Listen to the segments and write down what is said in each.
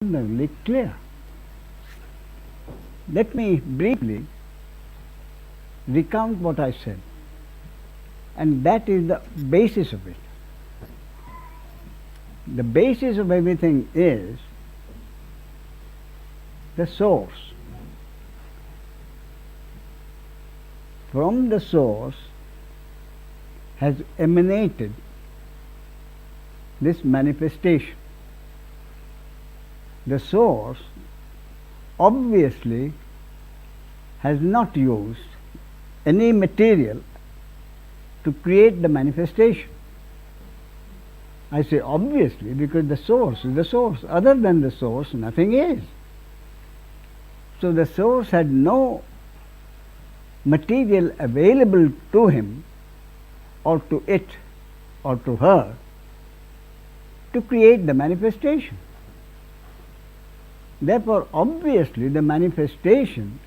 extraordinarily clear. Let me briefly recount what I said, and that is the basis of it. The basis of everything is the source. From the source has emanated this manifestation. The source obviously has not used any material to create the manifestation. I say obviously because the source is the source. Other than the source, nothing is. So the source had no material available to him or to it or to her to create the manifestation. Therefore, obviously the manifestation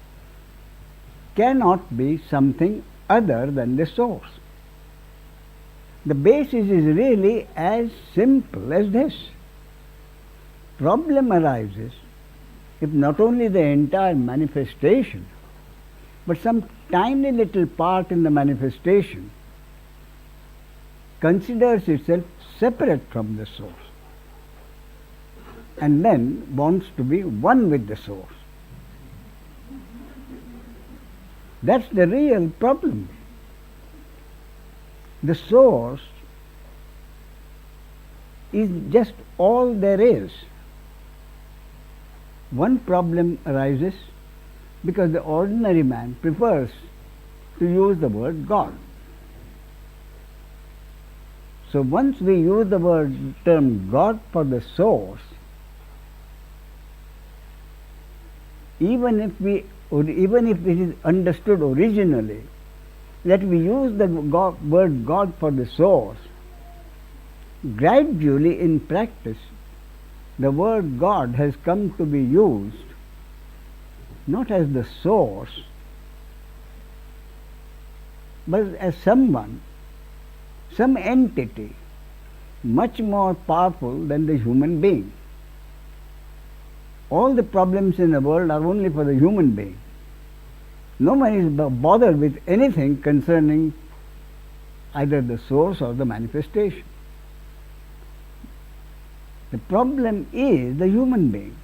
cannot be something other than the source. The basis is really as simple as this. Problem arises if not only the entire manifestation, but some tiny little part in the manifestation considers itself separate from the source and then wants to be one with the source. That's the real problem. The source is just all there is. One problem arises because the ordinary man prefers to use the word God. So once we use the term God for the source, even if it is understood originally that we use the word God for the source, gradually in practice the word God has come to be used not as the source, but as someone, some entity much more powerful than the human being. All the problems in the world are only for the human being. No one is bothered with anything concerning either the source or the manifestation. The problem is the human being.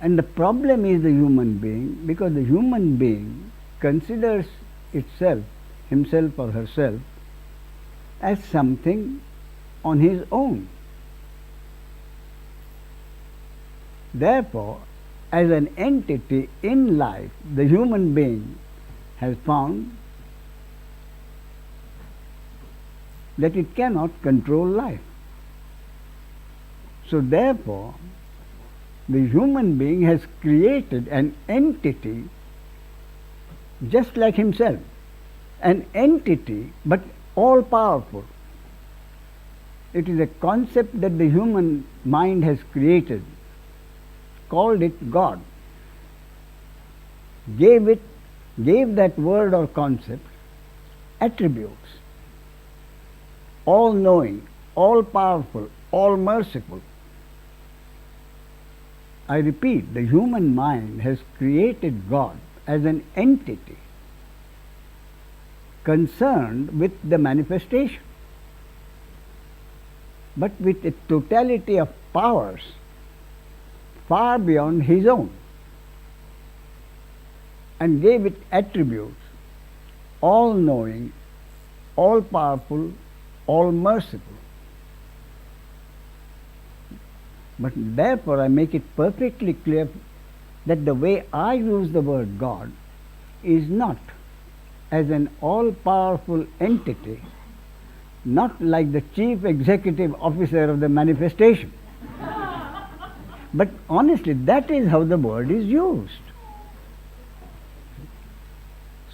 And the problem is the human being because the human being considers itself, himself or herself, as something on his own. Therefore, as an entity in life, the human being has found that it cannot control life. So therefore, the human being has created an entity just like himself, an entity but all powerful. It is a concept that the human mind has created, called it God, gave that word or concept attributes: all knowing, all powerful, all merciful. I repeat, the human mind has created God as an entity concerned with the manifestation, but with a totality of powers far beyond his own, and gave it attributes: all knowing, all powerful, all merciful. But therefore I make it perfectly clear that the way I use the word God is not as an all-powerful entity, not like the chief executive officer of the manifestation. But honestly, that is how the word is used.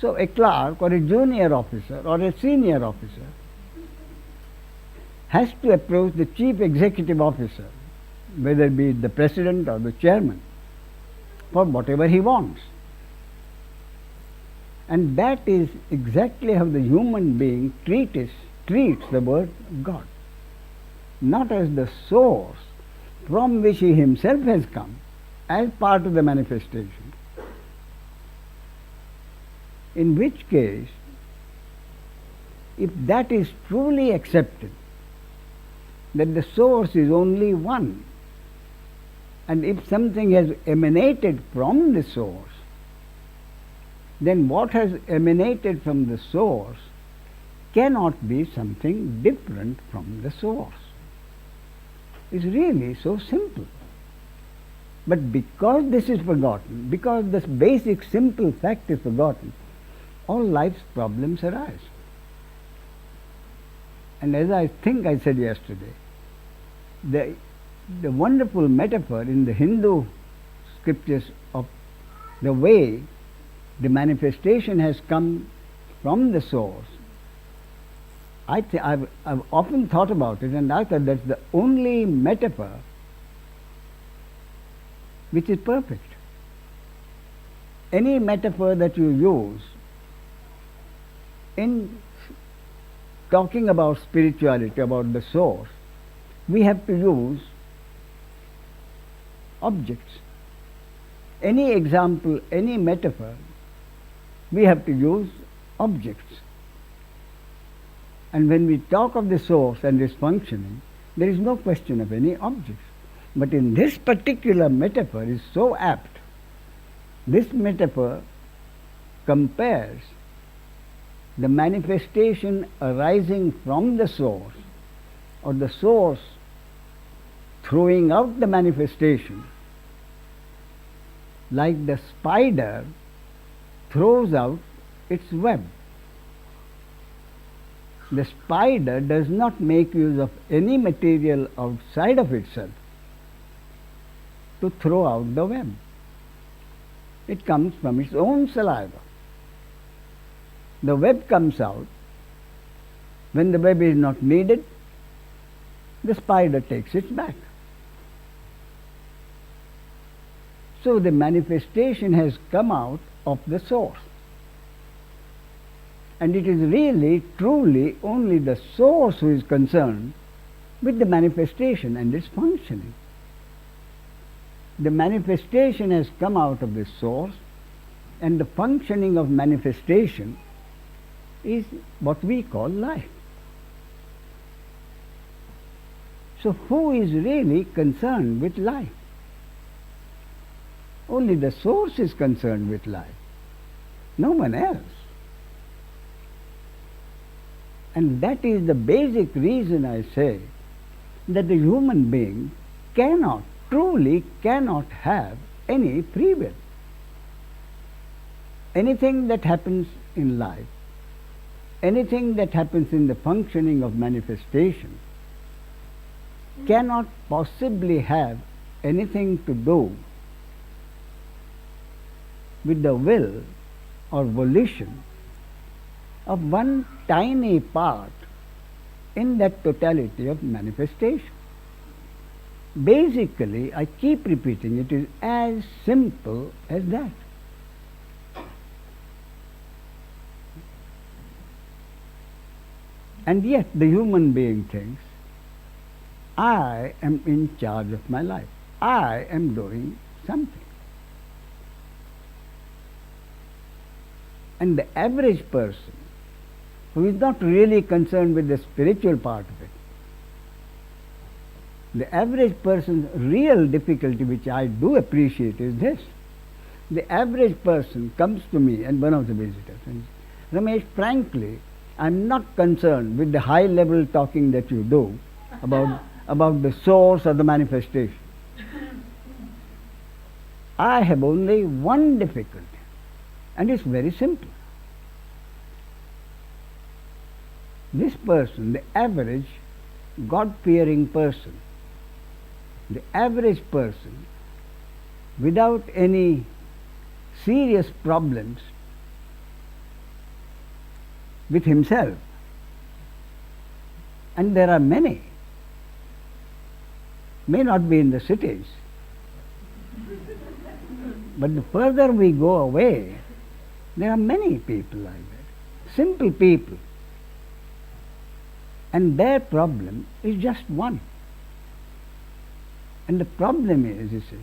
So a clerk or a junior officer or a senior officer has to approach the chief executive officer, whether it be the president or the chairman, for whatever he wants. And that is exactly how the human being treats the word God. Not as the source from which he himself has come as part of the manifestation. In which case, if that is truly accepted, that the source is only one, and if something has emanated from the source, then what has emanated from the source cannot be something different from the source. It's really so simple. But because this is forgotten, because this basic simple fact is forgotten, all life's problems arise. And as I think I said yesterday, the wonderful metaphor in the Hindu scriptures of the way the manifestation has come from the source, I've often thought about it, and I thought that's the only metaphor which is perfect. Any metaphor that you use in talking about spirituality, about the source, we have to use objects. Any example, any metaphor, we have to use objects. And when we talk of the source and its functioning, there is no question of any objects. But in this particular metaphor is so apt. This metaphor compares the manifestation arising from the source, or the source throwing out the manifestation, like the spider throws out its web. The spider does not make use of any material outside of itself to throw out the web. It comes from its own saliva. The web comes out. When the web is not needed, the spider takes it back. So the manifestation has come out of the source. And it is really, truly only the source who is concerned with the manifestation and its functioning. The manifestation has come out of the source, and the functioning of manifestation is what we call life. So who is really concerned with life? Only the source is concerned with life, no one else. And that is the basic reason I say that the human being cannot, truly cannot have any free will. Anything that happens in life, anything that happens in the functioning of manifestation cannot possibly have anything to do with the will or volition of one tiny part in that totality of manifestation. Basically, I keep repeating, it is as simple as that. And yet the human being thinks, I am in charge of my life. I am doing something. And the average person who is not really concerned with the spiritual part of it, the average person's real difficulty, which I do appreciate, is this. The average person comes to me, and one of the visitors, and says, Ramesh, frankly, I'm not concerned with the high level talking that you do about the source of the manifestation. I have only one difficulty, and it's very simple. This person, the average God-fearing person, the average person without any serious problems with himself, and there are many, may not be in the cities, but the further we go away, there are many people like that, simple people, and their problem is just one. And the problem is, you see,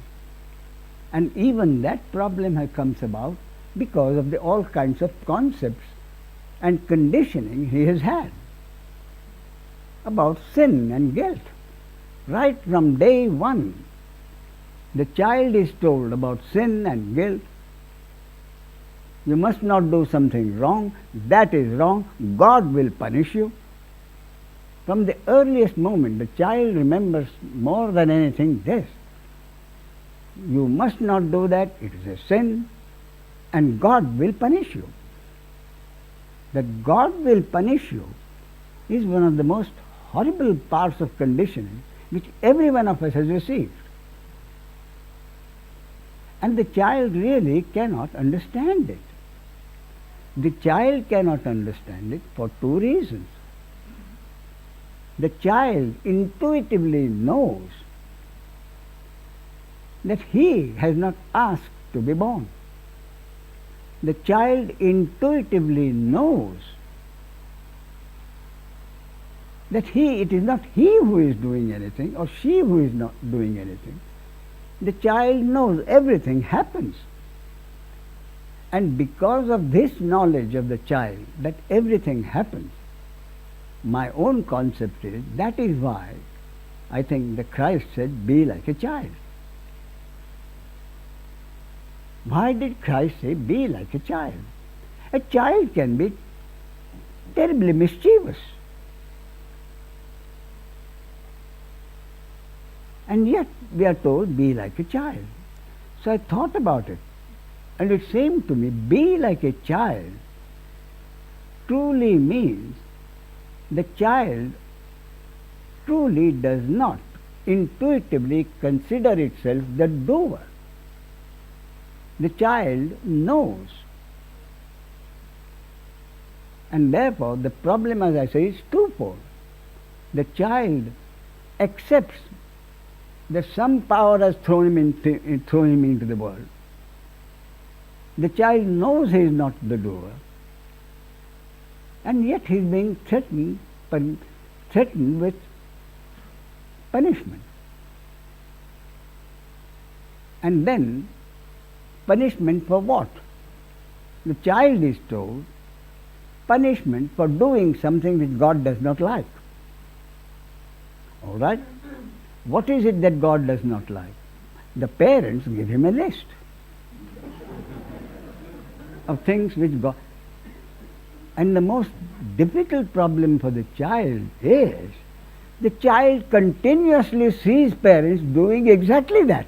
and even that problem comes about because of all kinds of concepts and conditioning he has had about sin and guilt. Right from day one, the child is told about sin and guilt. You must not do something wrong, that is wrong, God will punish you. From the earliest moment, the child remembers more than anything this. You must not do that, it is a sin, and God will punish you. That God will punish you is one of the most horrible parts of conditioning which every one of us has received. And the child really cannot understand it. The child cannot understand it for two reasons. The child intuitively knows that he has not asked to be born. The child intuitively knows that it is not he who is doing anything or she who is not doing anything. The child knows everything happens. And because of this knowledge of the child that everything happens, my own concept is, that is why I think that Christ said, be like a child. Why did Christ say, be like a child? A child can be terribly mischievous. And yet we are told, be like a child. So I thought about it, and it seemed to me, be like a child truly means the child truly does not intuitively consider itself the doer. The child knows. And therefore the problem, as I say, is twofold. The child accepts that some power has thrown him into the world. The child knows he is not the doer, and yet he is being threatened with punishment. And then, punishment for what? The child is told, punishment for doing something which God does not like. All right? What is it that God does not like? The parents give him a list of things which God... And the most difficult problem for the child is, the child continuously sees parents doing exactly that.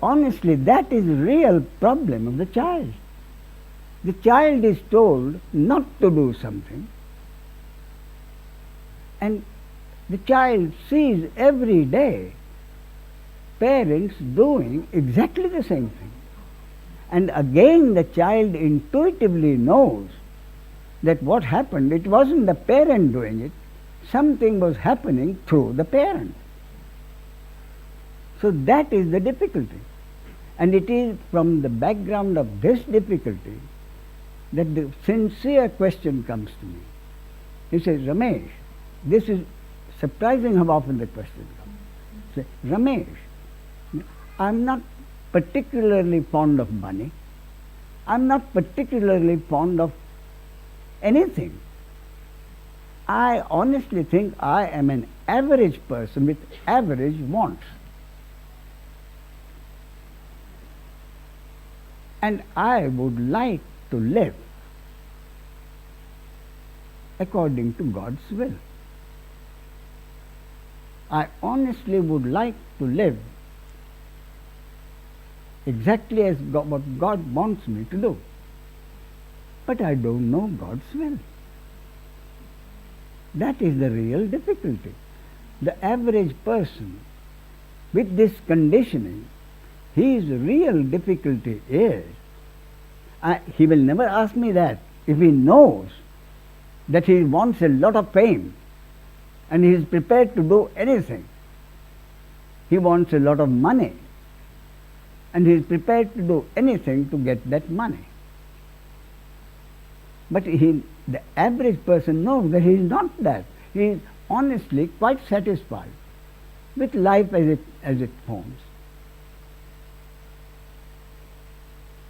Honestly, that is the real problem of the child. The child is told not to do something, and the child sees every day parents doing exactly the same thing. And again the child intuitively knows that what happened, it wasn't the parent doing it, something was happening through the parent. So that is the difficulty. And it is from the background of this difficulty that the sincere question comes to me. He says, Ramesh, this is surprising how often the question comes. Say, Ramesh, I'm not particularly fond of money. I'm not particularly fond of anything. I honestly think I am an average person with average wants. And I would like to live according to God's will. I honestly would like to live exactly as what God wants me to do. But I don't know God's will. That is the real difficulty. The average person with this conditioning, his real difficulty is, he will never ask me that. If he knows that he wants a lot of fame and he is prepared to do anything, he wants a lot of money and he is prepared to do anything to get that money. But the average person knows that he is not that. He is honestly quite satisfied with life as it forms.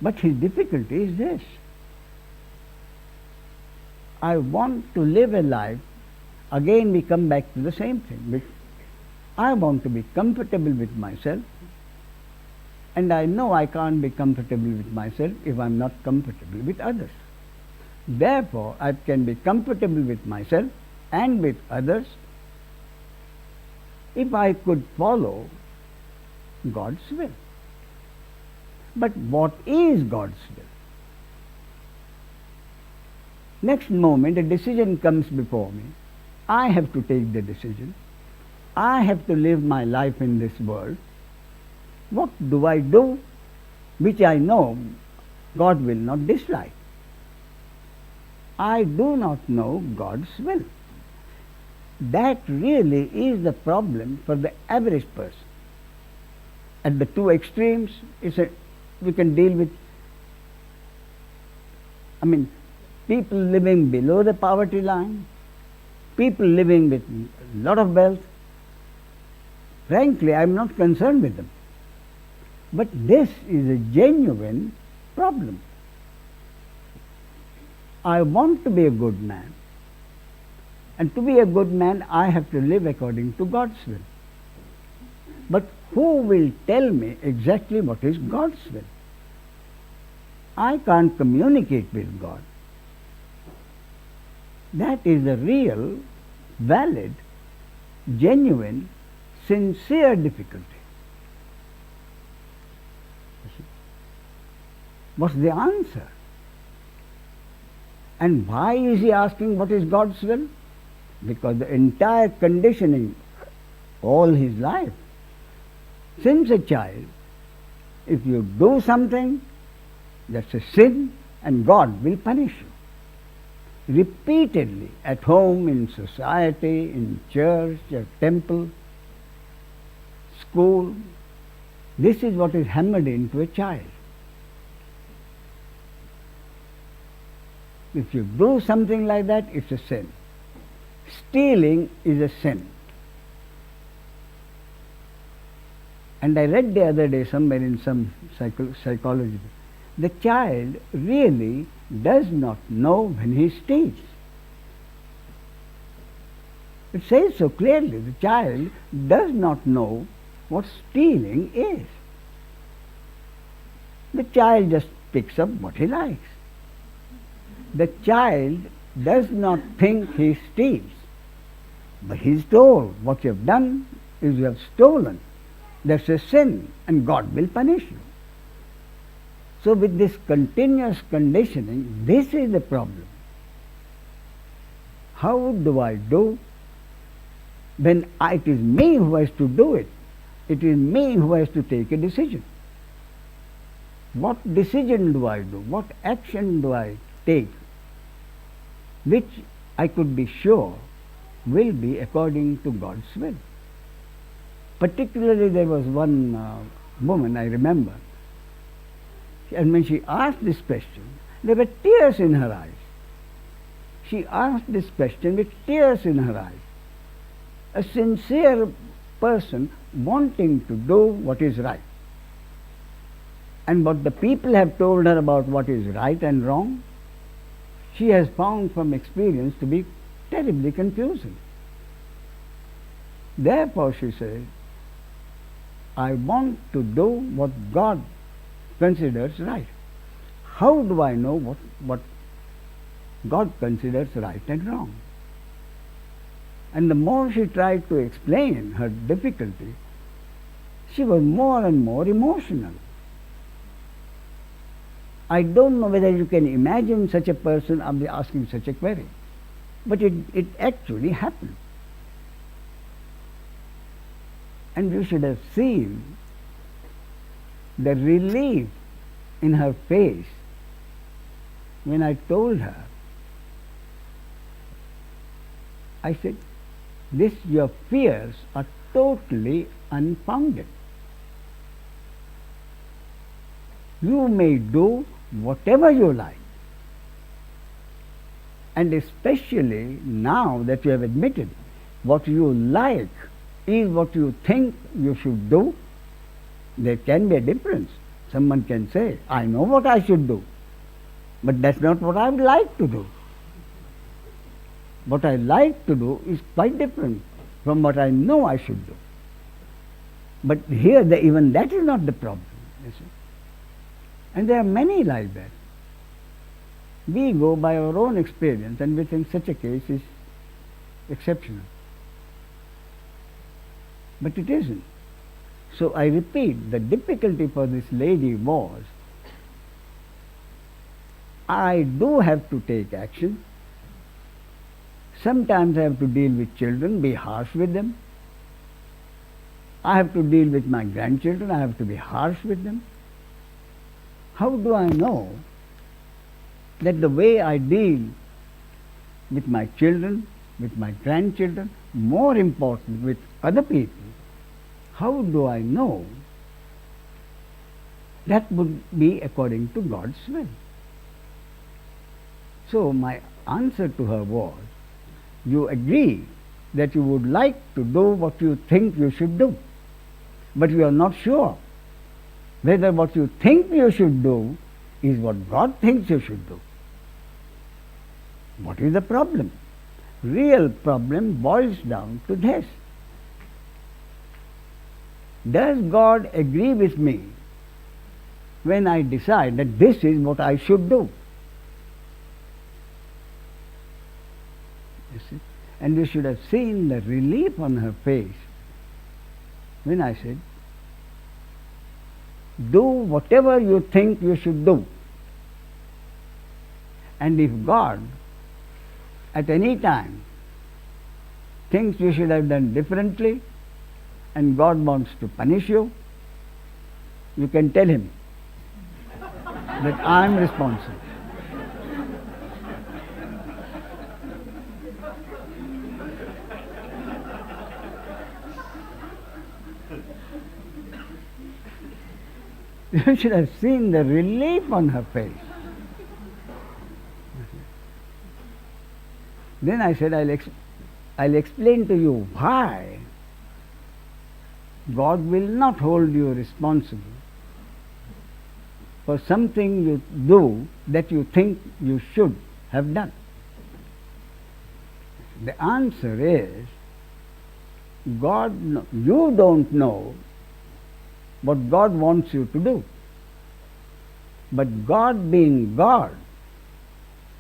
But his difficulty is this: I want to live a life, again we come back to the same thing. I want to be comfortable with myself, and I know I can't be comfortable with myself if I'm not comfortable with others. Therefore, I can be comfortable with myself and with others if I could follow God's will. But what is God's will? Next moment a decision comes before me. I have to take the decision. I have to live my life in this world. What do I do which I know God will not dislike? I do not know God's will. That really is the problem for the average person. At the two extremes, we can deal with, people living below the poverty line, people living with a lot of wealth. Frankly, I am not concerned with them. But this is a genuine problem. I want to be a good man. And to be a good man, I have to live according to God's will. But who will tell me exactly what is God's will? I can't communicate with God. That is a real, valid, genuine, sincere difficulty. What's the answer? And why is he asking what is God's will? Because the entire conditioning, all his life, since a child, if you do something, that's a sin and God will punish you. Repeatedly, at home, in society, in church, or temple, school, this is what is hammered into a child. If you do something like that, it's a sin. Stealing is a sin. And I read the other day somewhere in some psychology, the child really does not know when he steals. It says so clearly, the child does not know what stealing is. The child just picks up what he likes. The child does not think he steals, but he is told, what you have done is you have stolen. That's a sin and God will punish you. So with this continuous conditioning, this is the problem. How do I do when it is me who has to do it? It is me who has to take a decision. What decision do I do? What action do I take which I could be sure will be according to God's will? Particularly there was one woman I remember, and when she asked this question, there were tears in her eyes. She asked this question with tears in her eyes. A sincere person wanting to do what is right. And what the people have told her about what is right and wrong, she has found from experience to be terribly confusing. Therefore, she says, I want to do what God considers right. How do I know what God considers right and wrong? And the more she tried to explain her difficulty, she was more and more emotional. I don't know whether you can imagine such a person asking such a query, but it actually happened. And you should have seen the relief in her face when I told her. I said, your fears are totally unfounded. You may do whatever you like. And especially now that you have admitted what you like is what you think you should do, there can be a difference. Someone can say, I know what I should do, but that's not what I would like to do. What I like to do is quite different from what I know I should do. But here, even that is not the problem, you see. And there are many like that. We go by our own experience and we think such a case is exceptional. But it isn't. So I repeat, the difficulty for this lady was, I do have to take action. Sometimes I have to deal with children, be harsh with them. I have to deal with my grandchildren, I have to be harsh with them. How do I know that the way I deal with my children, with my grandchildren, more important with other people, how do I know that would be according to God's will? So my answer to her was, you agree that you would like to do what you think you should do, but you are not sure whether what you think you should do is what God thinks you should do. What is the problem? Real problem boils down to this. Does God agree with me when I decide that this is what I should do? You see? And you should have seen the relief on her face when I said, do whatever you think you should do. And if God at any time thinks you should have done differently and God wants to punish you, you can tell him that I am responsible. You should have seen the relief on her face. Then I said, I'll explain to you why God will not hold you responsible for something you do that you think you should have done. The answer is, you don't know what God wants you to do. But God, being God,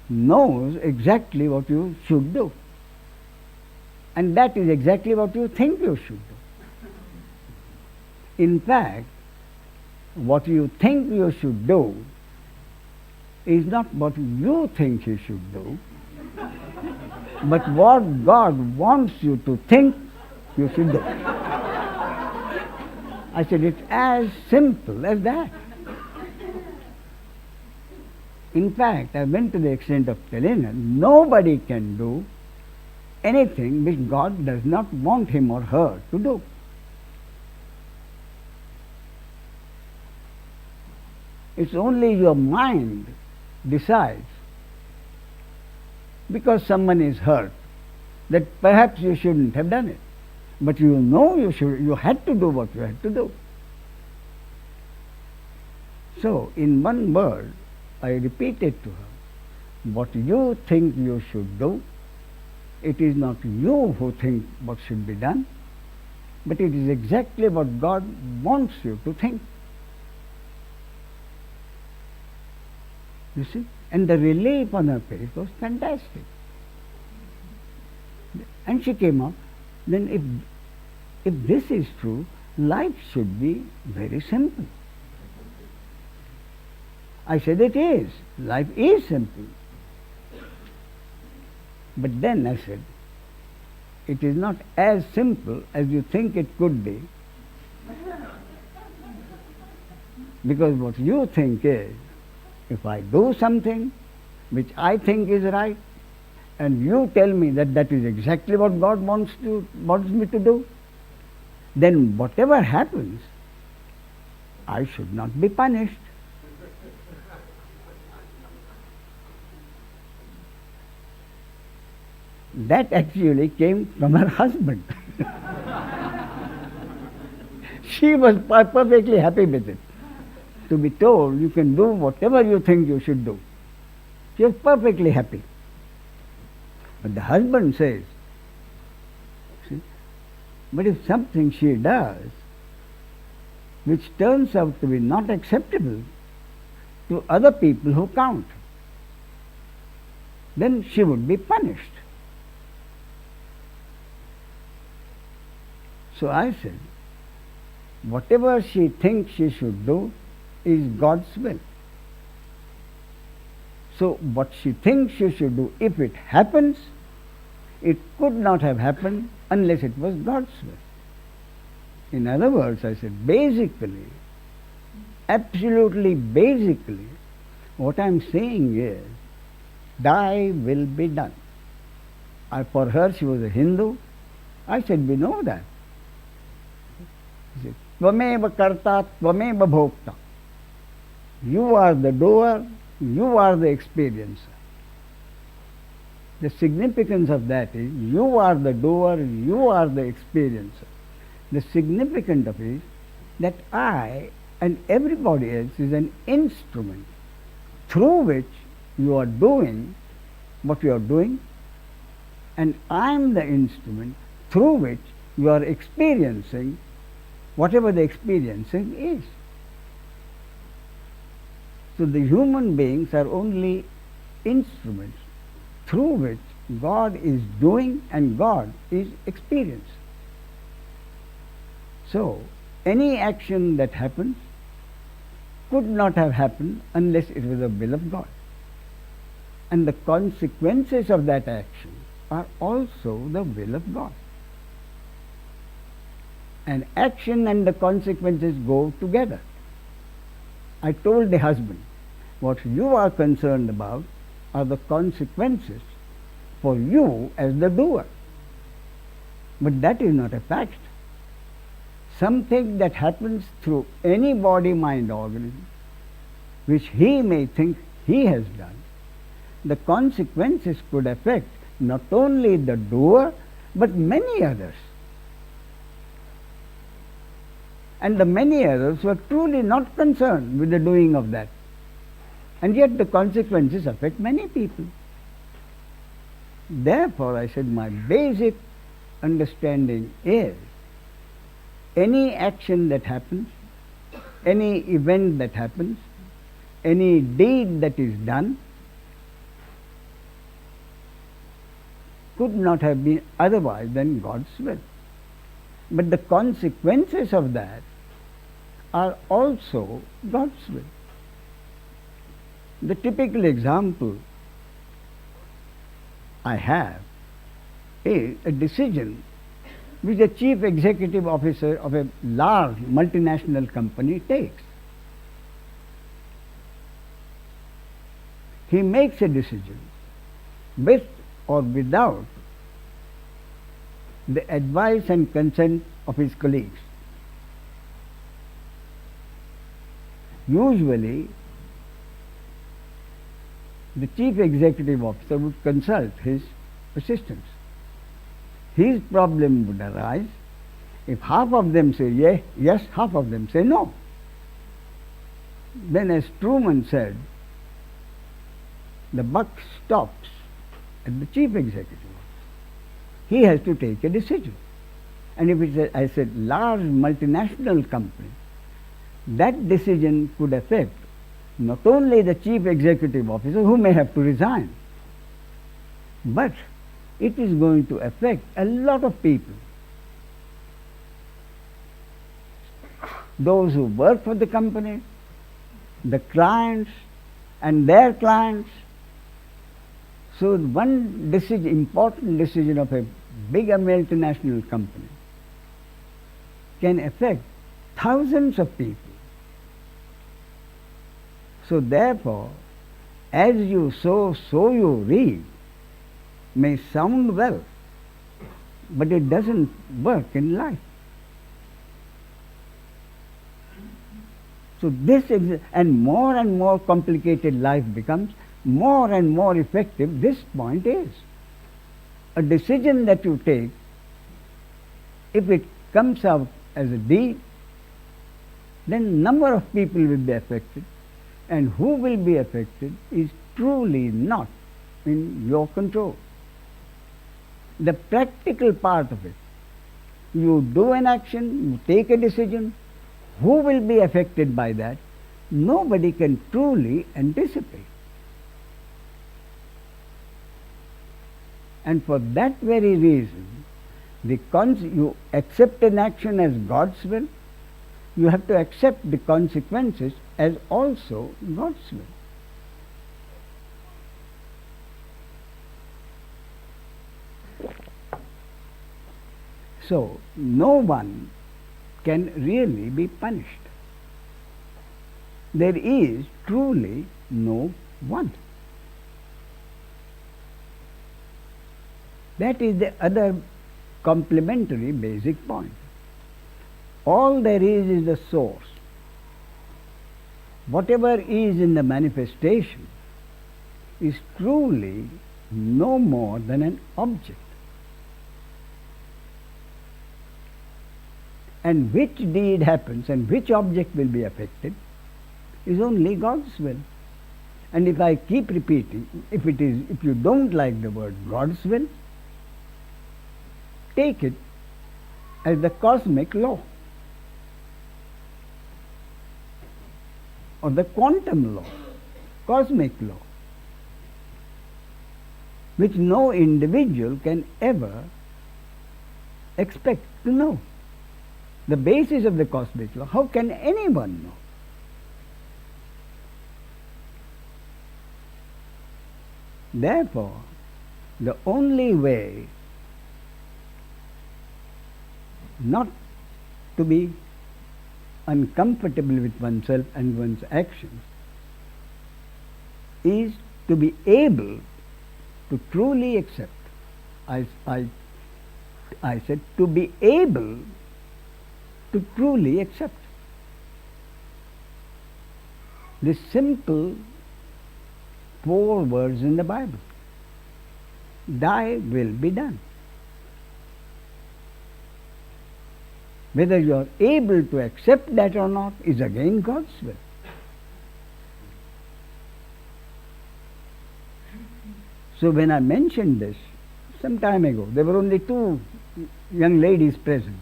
knows exactly what you should do. And that is exactly what you think you should do. In fact, what you think you should do is not what you think you should do, but what God wants you to think you should do. I said, it's as simple as that. In fact, I went to the extent of telling her, nobody can do anything which God does not want him or her to do. It's only your mind decides, because someone is hurt, that perhaps you shouldn't have done it. But you know you had to do what you had to do. So, in one word, I repeated to her, what you think you should do, it is not you who think what should be done, but it is exactly what God wants you to think. You see? And the relief on her face was fantastic. And she came up, then if this is true, life should be very simple. I said, it is. Life is simple. But then I said, it is not as simple as you think it could be. Because what you think is, if I do something which I think is right, and you tell me that that is exactly what God wants me to do, then whatever happens, I should not be punished. that actually came from her husband. She was perfectly happy with it. To be told you can do whatever you think you should do. She was perfectly happy. But the husband says, see, but if something she does which turns out to be not acceptable to other people who count, then she would be punished. So I said, whatever she thinks she should do is God's will. So what she thinks she should do, if it happens, it could not have happened unless it was God's will. In other words, I said, basically, absolutely basically, what I am saying is, thy will be done. For her, she was a Hindu. I said, we know that. He said, Tvameva karta, tvameva bhokta. You are the doer, you are the experiencer. The significance of that is, you are the doer, you are the experiencer. The significance of it is that I and everybody else is an instrument through which you are doing what you are doing, and I am the instrument through which you are experiencing whatever the experiencing is. So the human beings are only instruments through which God is doing and God is experiencing. So any action that happens could not have happened unless it was the will of God. And the consequences of that action are also the will of God. And action and the consequences go together. I told the husband, what you are concerned about are the consequences for you as the doer. But that is not a fact. Something that happens through any body-mind organism, which he may think he has done, the consequences could affect not only the doer, but many others. And the many others were truly not concerned with the doing of that. And yet the consequences affect many people. Therefore, I said, my basic understanding is, any action that happens, any event that happens, any deed that is done, could not have been otherwise than God's will. But the consequences of that are also God's will. The typical example I have is a decision which the chief executive officer of a large multinational company takes. He makes a decision with or without the advice and consent of his colleagues. Usually, the chief executive officer would consult his assistants. His problem would arise if half of them say yes, half of them say no. Then, as Truman said, the buck stops at the chief executive. He has to take a decision. And if it's I said, large multinational company, that decision could affect not only the chief executive officer who may have to resign, but it is going to affect a lot of people. Those who work for the company, the clients and their clients. So one decision, important decision of a big multinational company can affect thousands of people. So therefore, as you sow, so you reap may sound well, but it doesn't work in life. So this is, and more complicated life becomes, more and more effective this point is. a decision that you take, if it comes out as a deed, then number of people will be affected, and who will be affected is truly not in your control. The practical part of it, you do an action, you take a decision, who will be affected by that, nobody can truly anticipate. And for that very reason, you accept an action as God's will, you have to accept the consequences as also God's will. So, no one can really be punished. There is truly no one. That is the other complementary basic point. All there is the source. Whatever is in the manifestation is truly no more than an object. And which deed happens and which object will be affected is only God's will. And if I keep repeating, if you don't like the word God's will, take it as the cosmic law or the quantum law, cosmic law, which no individual can ever expect to know. The basis of the cosmic law, how can anyone know? Therefore, the only way not to be uncomfortable with oneself and one's actions is to be able to truly accept. I said to be able to truly accept. This simple 4 words in the Bible. Thy will be done. Whether you are able to accept that or not is again God's will. So when I mentioned this some time ago, there were only 2 young ladies present.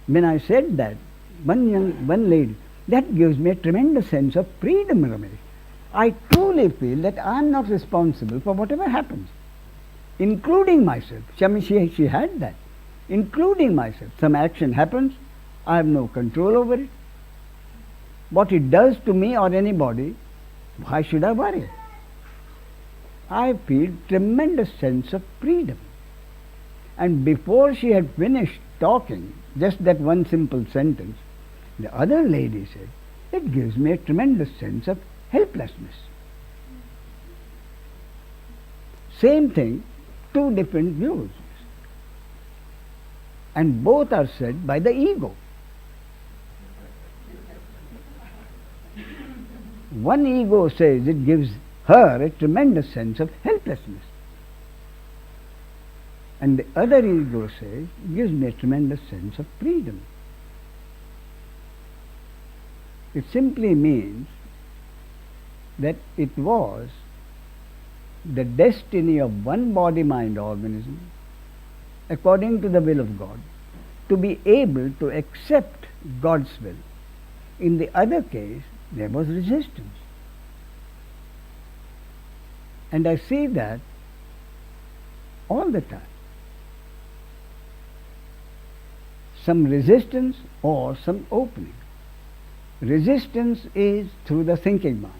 When I said that, one lady, that gives me a tremendous sense of freedom, Ramesh. I truly feel that I am not responsible for whatever happens, including myself. She had that, including myself. Some action happens, I have no control over it. What it does to me or anybody, why should I worry? I feel tremendous sense of freedom. And before she had finished talking, just that one simple sentence, the other lady said, it gives me a tremendous sense of helplessness. Same thing, 2 different views. And both are said by the ego. One ego says it gives her a tremendous sense of helplessness. And the other ego says, it gives me a tremendous sense of freedom. It simply means that it was the destiny of one body-mind organism, according to the will of God, to be able to accept God's will. In the other case, there was resistance. And I see that all the time. Some resistance or some opening. Resistance is through the thinking mind.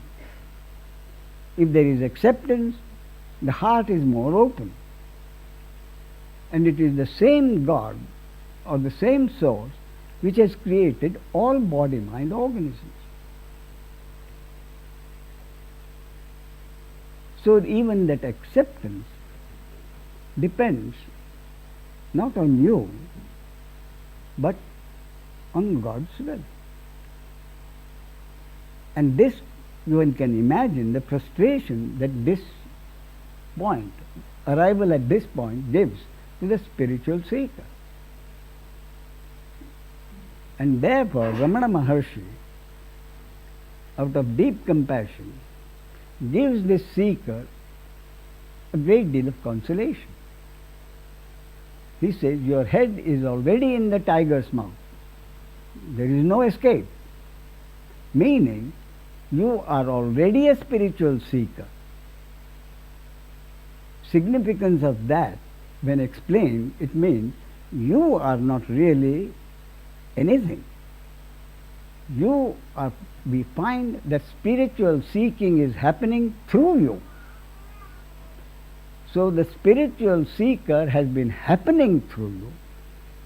If there is acceptance, the heart is more open. And it is the same God or the same source which has created all body-mind organisms. So even that acceptance depends not on you, but on God's will. And this, one can imagine the frustration that this point arrival at this point gives to the spiritual seeker. And therefore Ramana Maharshi, out of deep compassion, gives this seeker a great deal of consolation. He says, your head is already in the tiger's mouth. There is no escape. Meaning, you are already a spiritual seeker. Significance of that, when explained, it means you are not really anything. We find that spiritual seeking is happening through you. So the spiritual seeker has been happening through you,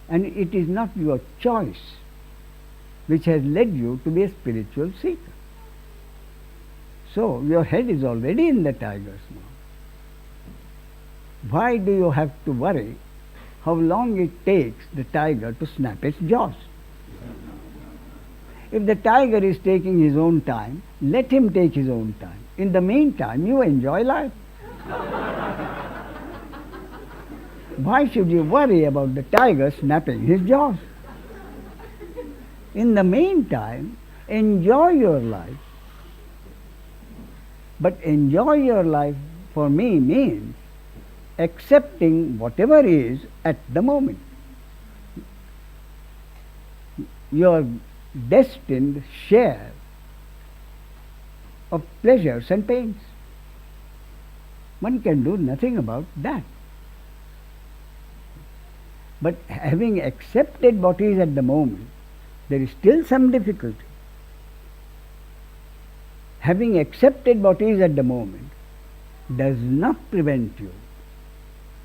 and it is not your choice which has led you to be a spiritual seeker. So your head is already in the tiger's mouth. Why do you have to worry how long it takes the tiger to snap its jaws? If the tiger is taking his own time, let him take his own time. In the meantime, you enjoy life. Why should you worry about the tiger snapping his jaws? In the meantime, enjoy your life. But enjoy your life for me means accepting whatever is at the moment. Your destined share of pleasures and pains. One can do nothing about that. But having accepted what is at the moment, there is still some difficulty. Having accepted what is at the moment does not prevent you,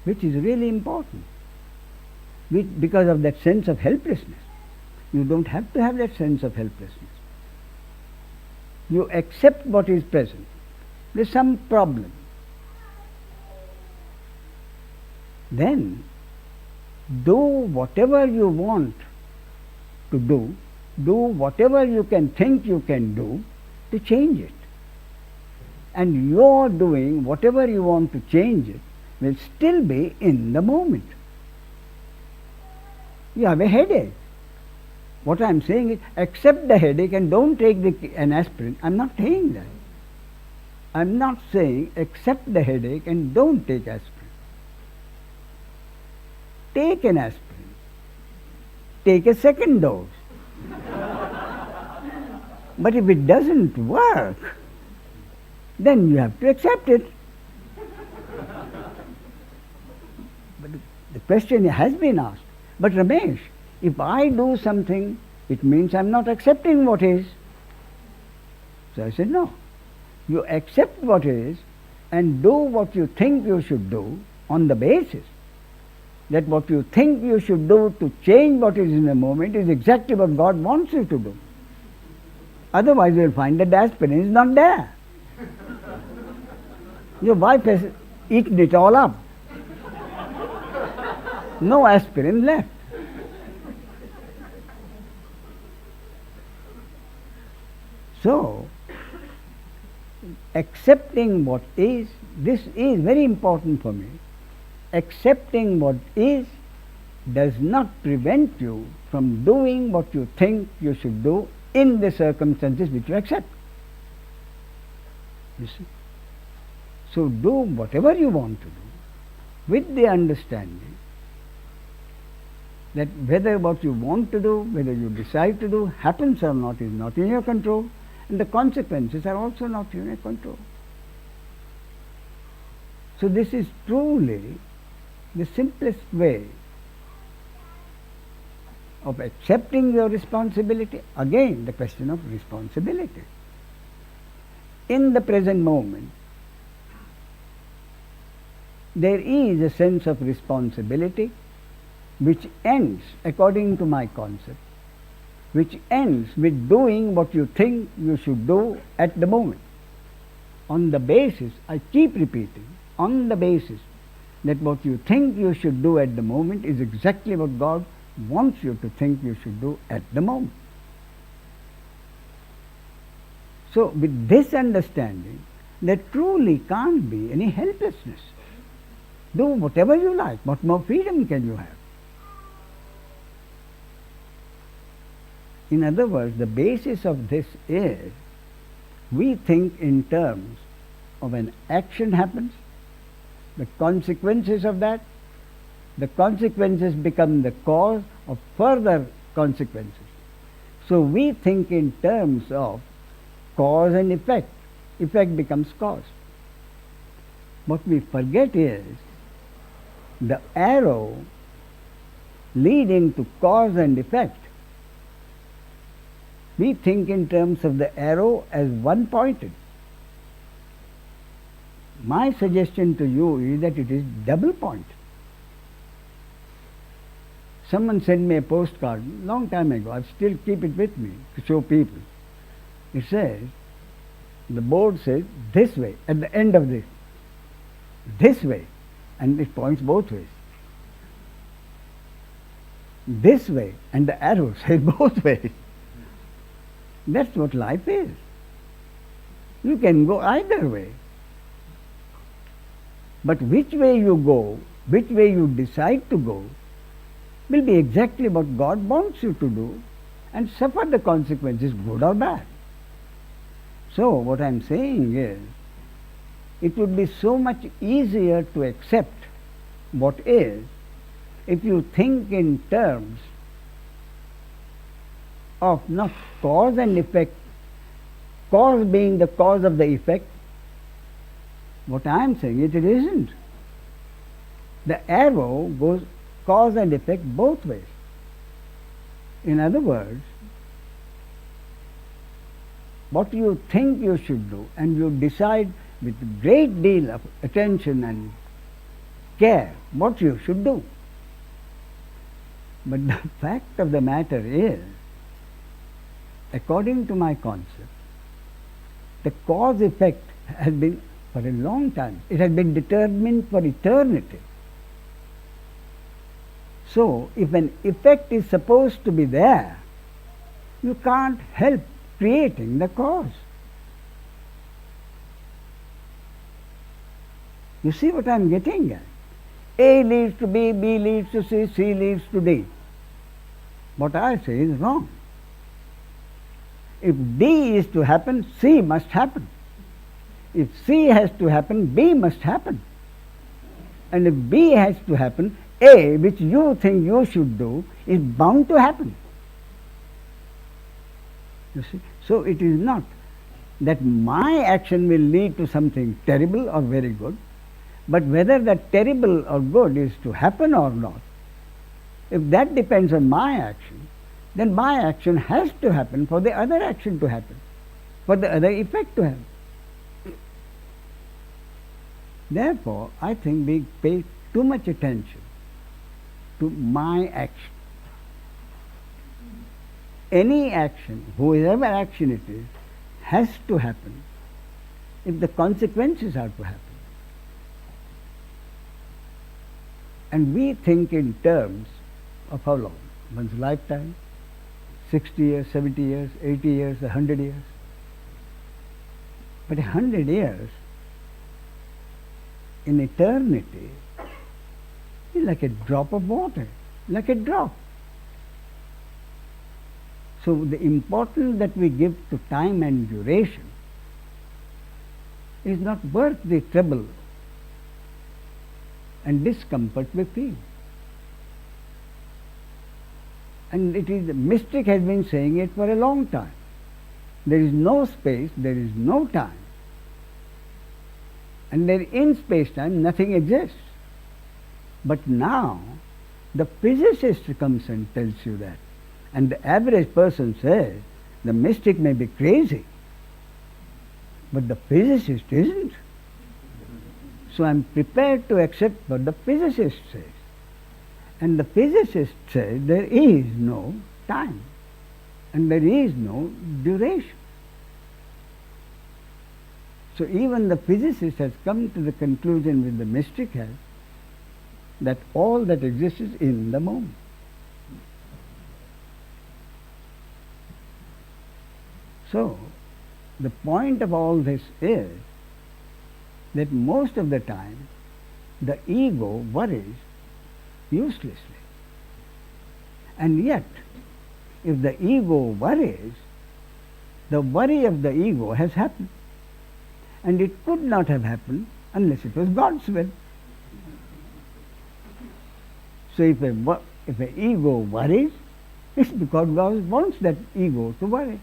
which is really important, because of that sense of helplessness. You don't have to have that sense of helplessness. You accept what is present. There is some problem. Then do whatever you want to do whatever you can think you can do to change it. And your doing whatever you want to change it will still be in the moment. You have a headache. What I am saying is, accept the headache and don't take an aspirin. I am not saying that. I am not saying accept the headache and don't take aspirin. Take an aspirin. Take a second dose. But if it doesn't work, then you have to accept it. But the question has been asked, but Ramesh, if I do something, it means I am not accepting what is. So I said, no. You accept what is and do what you think you should do on the basis that what you think you should do to change what is in the moment is exactly what God wants you to do. Otherwise you will find that the aspirin is not there. Your wife has eaten it all up. No aspirin left. So, accepting what is, this is very important for me. Accepting what is does not prevent you from doing what you think you should do in the circumstances which you accept. You see? So do whatever you want to do with the understanding that whether what you want to do, whether you decide to do, happens or not is not in your control, and the consequences are also not in your control. So this is truly the simplest way of accepting your responsibility. Again, the question of responsibility. In the present moment, there is a sense of responsibility which ends, according to my concept, which ends with doing what you think you should do at the moment. On the basis, I keep repeating, on the basis that what you think you should do at the moment is exactly what God wants you to think you should do at the moment. So with this understanding, there truly can't be any helplessness. Do whatever you like. What more freedom can you have? In other words, the basis of this is we think in terms of an action happens, the consequences of that, the consequences become the cause of further consequences. So we think in terms of cause and effect. Effect becomes cause. What we forget is the arrow leading to cause and effect. We think in terms of the arrow as one pointed. My suggestion to you is that it is double pointed. Someone sent me a postcard long time ago. I still keep it with me to show people. It says, the board says this way at the end of this way, and it points both ways. This way, and the arrow says both ways. That's what life is. You can go either way. But which way you go, which way you decide to go, will be exactly what God wants you to do and suffer the consequences, good or bad. So what I am saying is, it would be so much easier to accept what is if you think in terms of not cause and effect, cause being the cause of the effect. What I am saying is it isn't. The arrow goes cause and effect both ways. In other words, what you think you should do and you decide with great deal of attention and care what you should do. But the fact of the matter is, according to my concept, the cause effect has been for a long time. It has been determined for eternity. So, if an effect is supposed to be there, you can't help creating the cause. You see what I am getting at? A leads to B, B leads to C, C leads to D. What I say is wrong. If D is to happen, C must happen. If C has to happen, B must happen. And if B has to happen, A, which you think you should do, is bound to happen. You see? So it is not that my action will lead to something terrible or very good, but whether that terrible or good is to happen or not, if that depends on my action, then my action has to happen for the other action to happen, for the other effect to happen. Therefore, I think we pay too much attention to my action. Any action, whoever action it is, has to happen if the consequences are to happen. And we think in terms of how long? One's lifetime, 60 years, 70 years, 80 years, 100 years. But 100 years in eternity is like a drop of water, like a drop. So the importance that we give to time and duration is not worth the trouble and discomfort we feel. And it is, the mystic has been saying it for a long time. There is no space, there is no time. And there in space-time nothing exists. But now the physicist comes and tells you that. And the average person says, the mystic may be crazy, but the physicist isn't. So I am prepared to accept what the physicist says. And the physicist says there is no time and there is no duration. So even the physicist has come to the conclusion with the mystic has, that all that exists is in the moment. So the point of all this is that most of the time the ego worries uselessly. And yet, if the ego worries, the worry of the ego has happened. And it could not have happened unless it was God's will. So if an ego worries, it's because God wants that ego to worry.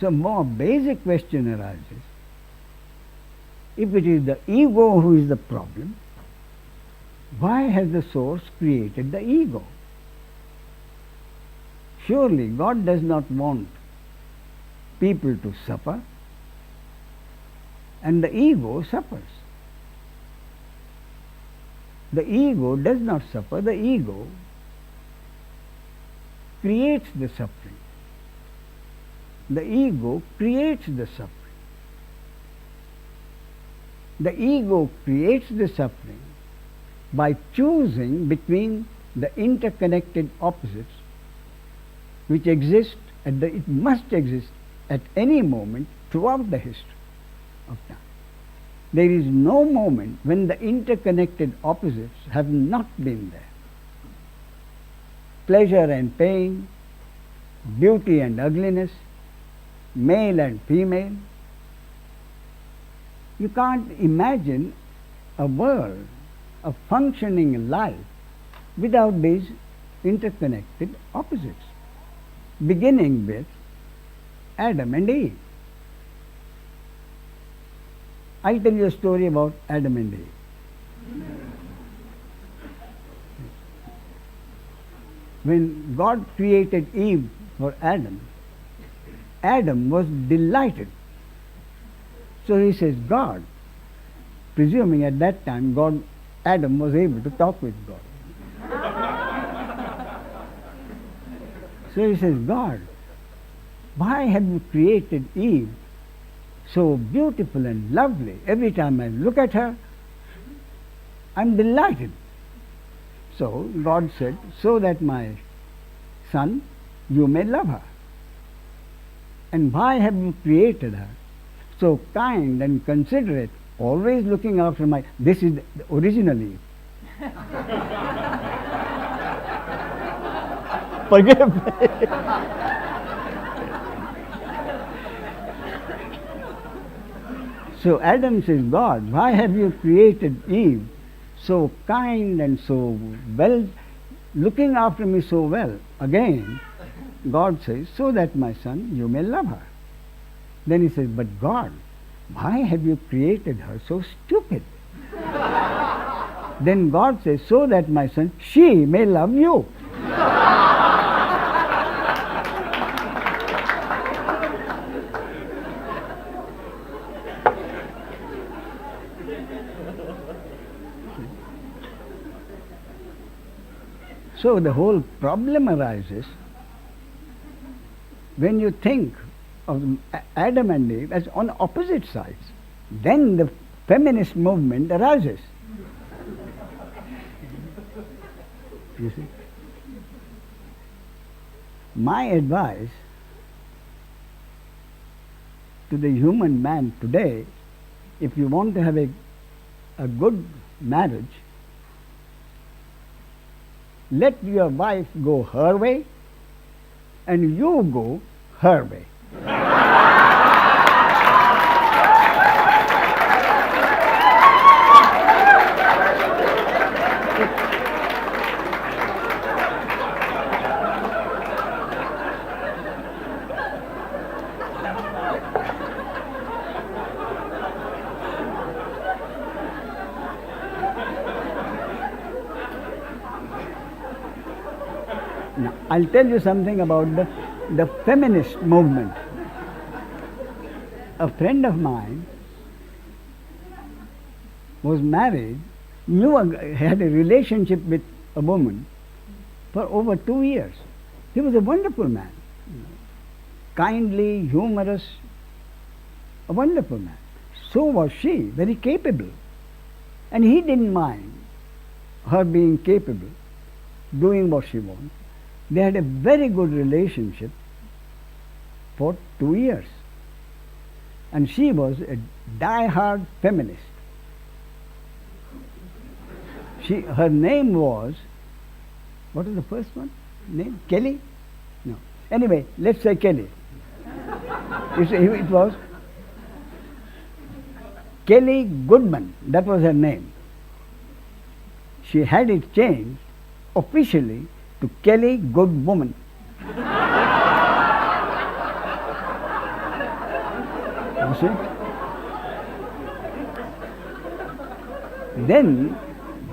So more basic question arises. If it is the ego who is the problem, why has the source created the ego? Surely God does not want people to suffer, and the ego suffers. The ego does not suffer, the ego creates the suffering. The ego creates the suffering. The ego creates the suffering by choosing between the interconnected opposites which exist it must exist at any moment throughout the history of time. There is no moment when the interconnected opposites have not been there. Pleasure and pain, beauty and ugliness, male and female. You can't imagine a world, a functioning life without these interconnected opposites, beginning with Adam and Eve. I'll tell you a story about Adam and Eve. When God created Eve for Adam, Adam was delighted. So he says, God, presuming at that time Adam was able to talk with God. So he says, God, why have you created Eve so beautiful and lovely? Every time I look at her, I'm delighted. So God said, so that my son, you may love her. And why have you created her so kind and considerate, always looking after this is the original Eve. Forgive me. So Adam says, God, why have you created Eve so kind and so well, looking after me so well? Again, God says, so that my son, you may love her. Then he says, but God, why have you created her so stupid? Then God says, so that my son, she may love you. So the whole problem arises when you think of Adam and Eve as on opposite sides. Then the feminist movement arises. You see? My advice to the human man today, if you want to have a good marriage, let your wife go her way and you go her way. Now, I'll tell you something about the feminist movement. A friend of mine was married, had a relationship with a woman for over 2 years. He was a wonderful man, kindly, humorous, a wonderful man. So was she, very capable. And he didn't mind her being capable, doing what she wanted. They had a very good relationship for 2 years. and she was a die-hard feminist. Her name was, what was the first one? Name? Kelly? No. Anyway, let's say Kelly. It was Kelly Goodman, that was her name. She had it changed officially to Kelly Good Woman. You see? Then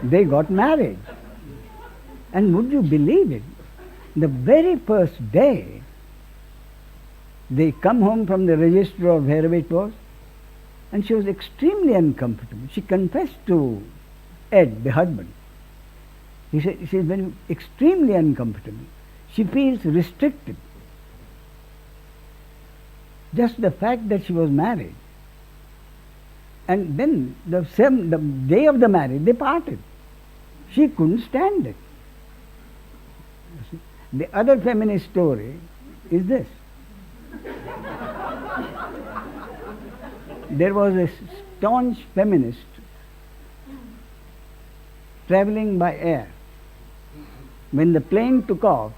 they got married. And would you believe it? The very first day, they come home from the register or wherever it was, and she was extremely uncomfortable. She confessed to Ed, the husband. He said she is very extremely uncomfortable. She feels restricted. Just the fact that she was married. And then the day of the marriage, they parted. She couldn't stand it. The other feminist story is this. There was a staunch feminist traveling by air. When the plane took off,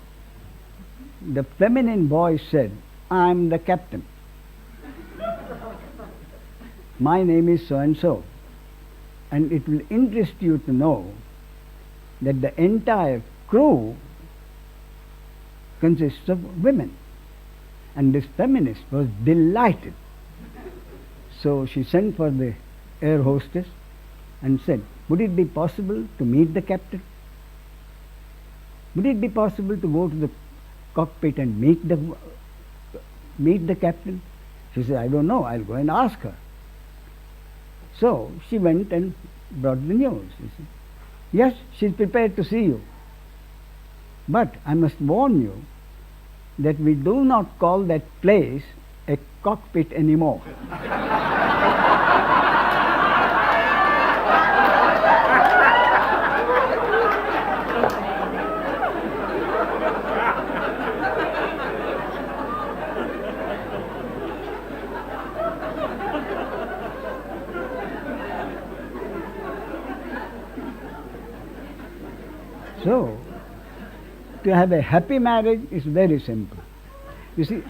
the feminine voice said, "I'm the captain. My name is so and so." And it will interest you to know that the entire crew consists of women. And this feminist was delighted. So she sent for the air hostess and said, "Would it be possible to meet the captain? Would it be possible to go to the cockpit and meet the captain?" She said, "I don't know, I'll go and ask her." So she went and brought the news. She said, "Yes, she's prepared to see you. But I must warn you that we do not call that place a cockpit anymore." So, to have a happy marriage is very simple. You see,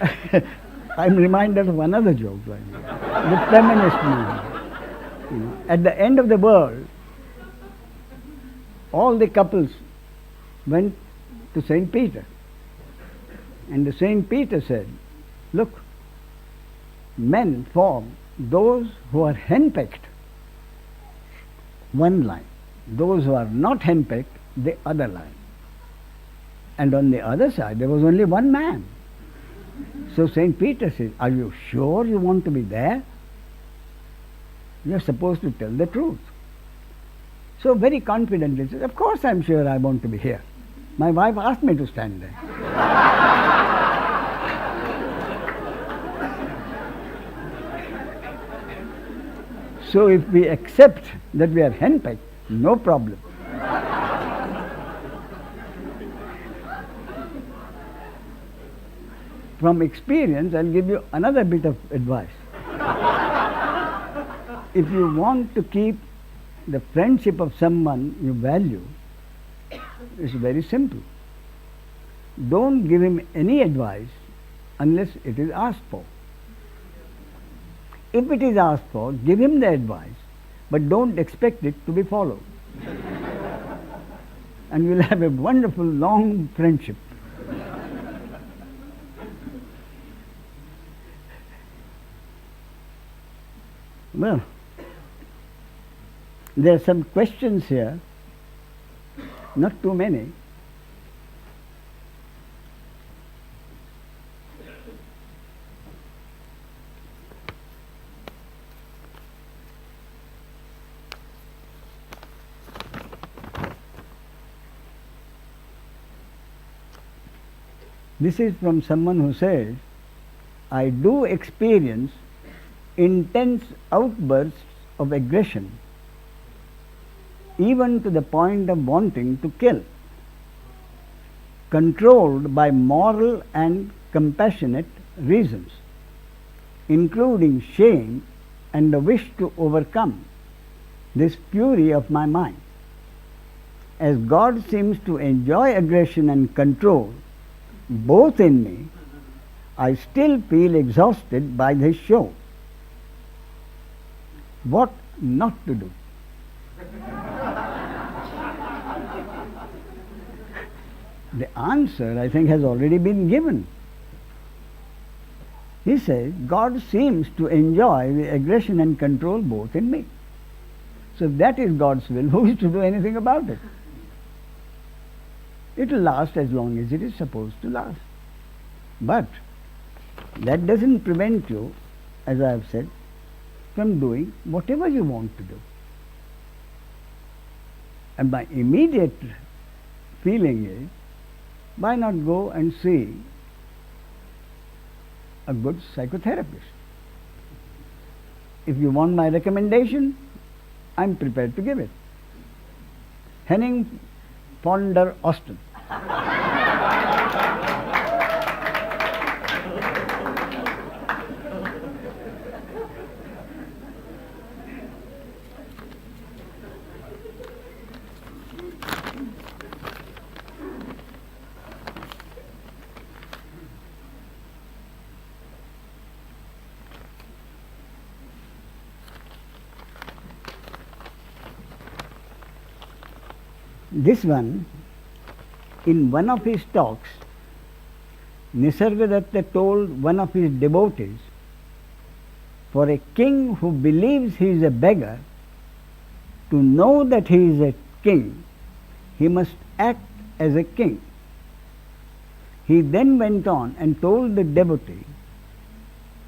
I'm reminded of another joke, the feminist movement. At the end of the world, all the couples went to St. Peter. And the St. Peter said, "Look, men form those who are henpecked, one line. Those who are not henpecked, the other line." And on the other side, there was only one man. So St. Peter said, "Are you sure you want to be there? You're supposed to tell the truth." So very confidently said, "Of course I'm sure I want to be here. My wife asked me to stand there." So if we accept that we are henpecked, no problem. From experience, I'll give you another bit of advice. If you want to keep the friendship of someone you value, it's very simple. Don't give him any advice unless it is asked for. If it is asked for, give him the advice, but don't expect it to be followed. And you'll have a wonderful long friendship. Well, there are some questions here, not too many. This is from someone who says, "I do experience intense outbursts of aggression, even to the point of wanting to kill, controlled by moral and compassionate reasons. including shame and the wish to overcome this fury of my mind. As God seems to enjoy aggression and control both in me, I still feel exhausted by this show. What not to do? The answer, I think, has already been given. He says, God seems to enjoy the aggression and control both in me. So if that is God's will, who is to do anything about it? It will last as long as it is supposed to last. But that doesn't prevent you, as I have said, from doing whatever you want to do. And my immediate feeling is, why not go and see a good psychotherapist? If you want my recommendation, I'm prepared to give it. Henning Ponder Austin. This one, in one of his talks, Nisargadatta told one of his devotees, for a king who believes he is a beggar, to know that he is a king, he must act as a king. He then went on and told the devotee,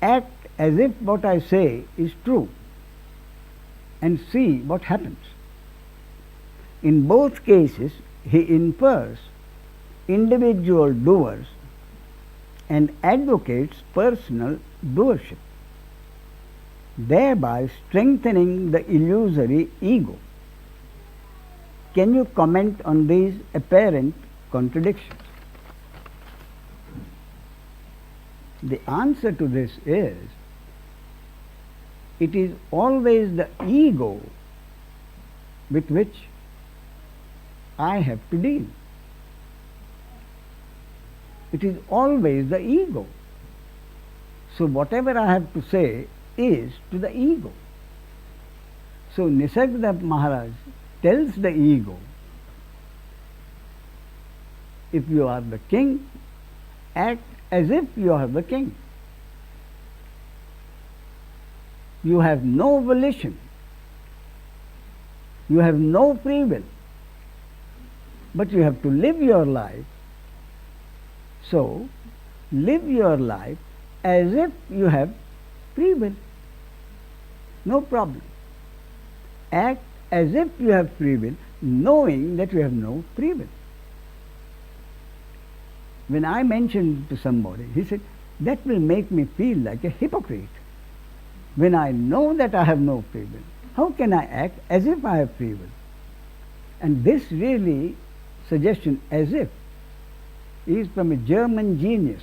act as if what I say is true, and see what happens. In both cases, he infers individual doers and advocates personal doership, thereby strengthening the illusory ego. Can you comment on these apparent contradictions? The answer to this is, it is always the ego with which I have to deal. It is always the ego. So whatever I have to say is to the ego. So Nisargadatta Maharaj tells the ego, if you are the king, act as if you are the king. You have no volition. You have no free will. But you have to live your life. So, live your life as if you have free will. No problem. Act as if you have free will, knowing that you have no free will. When I mentioned to somebody, he said, that will make me feel like a hypocrite. When I know that I have no free will, how can I act as if I have free will? And this really suggestion, as if, is from a German genius,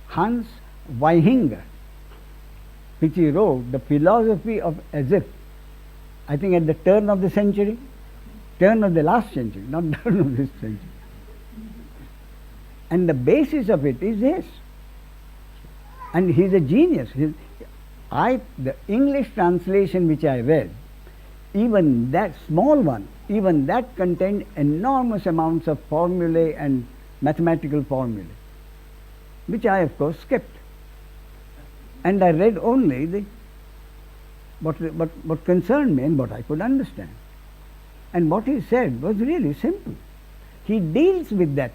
Hans Weihinger, which he wrote the philosophy of as if, I think at the turn of the century, turn of the last century, not turn of this century. And the basis of it is this. And he is a genius. The English translation which I read, even that small one, even that contained enormous amounts of formulae and mathematical formulae, which I of course skipped. And I read only what concerned me and what I could understand. And what he said was really simple. He deals with that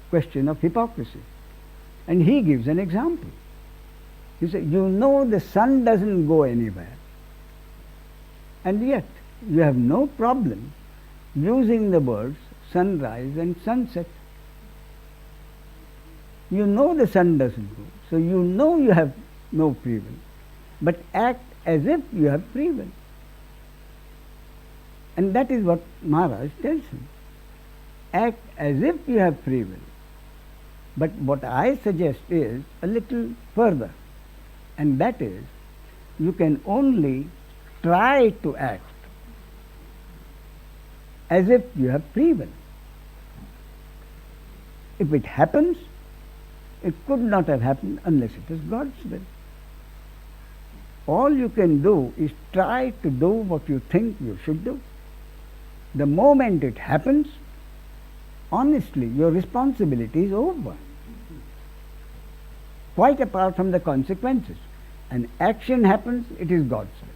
question of hypocrisy. And he gives an example. He said, you know the sun doesn't go anywhere. And yet, you have no problem using the words sunrise and sunset. You know the sun doesn't go, so you know you have no free will, but act as if you have free will. And that is what Maharaj tells him. Act as if you have free will. But what I suggest is a little further, and that is, you can only try to act as if you have free will. If it happens, it could not have happened unless it is God's will. All you can do is try to do what you think you should do. The moment it happens, honestly, your responsibility is over. Quite apart from the consequences. An action happens, it is God's will.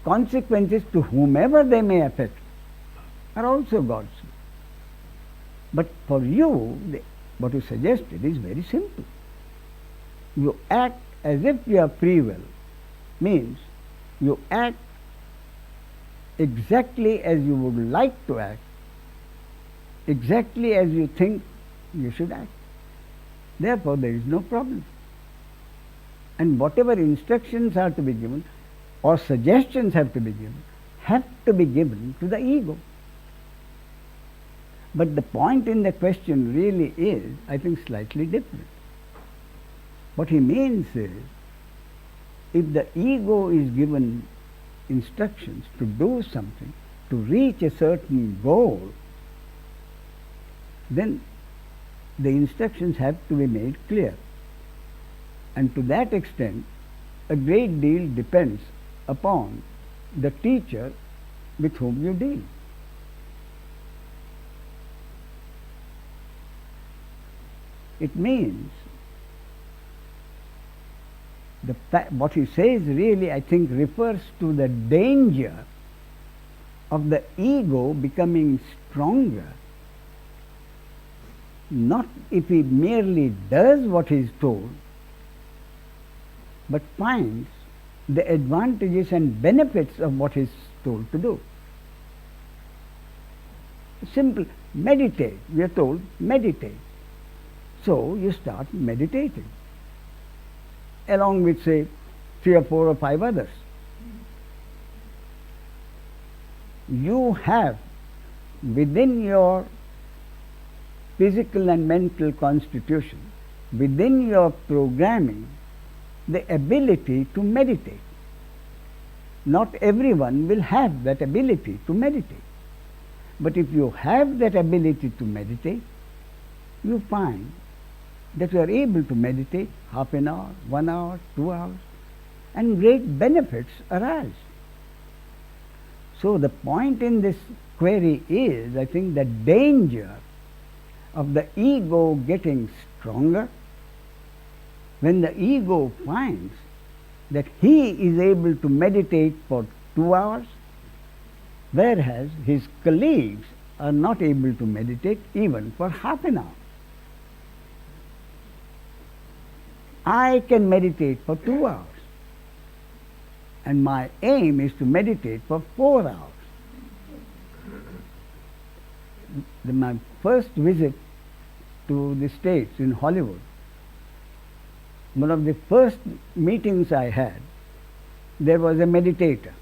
Consequences, to whomever they may affect, are also God's will. But for you, what you suggested is very simple. You act as if you have free will, means you act exactly as you would like to act, exactly as you think you should act. Therefore, there is no problem. And whatever instructions are to be given or suggestions have to be given to the ego. But the point in the question really is, I think, slightly different. What he means is, if the ego is given instructions to do something, to reach a certain goal, then the instructions have to be made clear. And to that extent, a great deal depends upon the teacher with whom you deal. It means what he says really, I think, refers to the danger of the ego becoming stronger, not if he merely does what he is told, but finds the advantages and benefits of what he is told to do. Simple, meditate. We are told, meditate. So you start meditating, along with, say, 3 or 4 or 5 others. You have within your physical and mental constitution, within your programming, the ability to meditate. Not everyone will have that ability to meditate. But if you have that ability to meditate, you find that you are able to meditate half an hour, 1 hour, 2 hours, and great benefits arise. So the point in this query is, I think, the danger of the ego getting stronger when the ego finds that he is able to meditate for 2 hours, whereas his colleagues are not able to meditate even for half an hour. I can meditate for 2 hours, and my aim is to meditate for 4 hours. My first visit to the States in Hollywood, one of the first meetings I had, there was a meditator.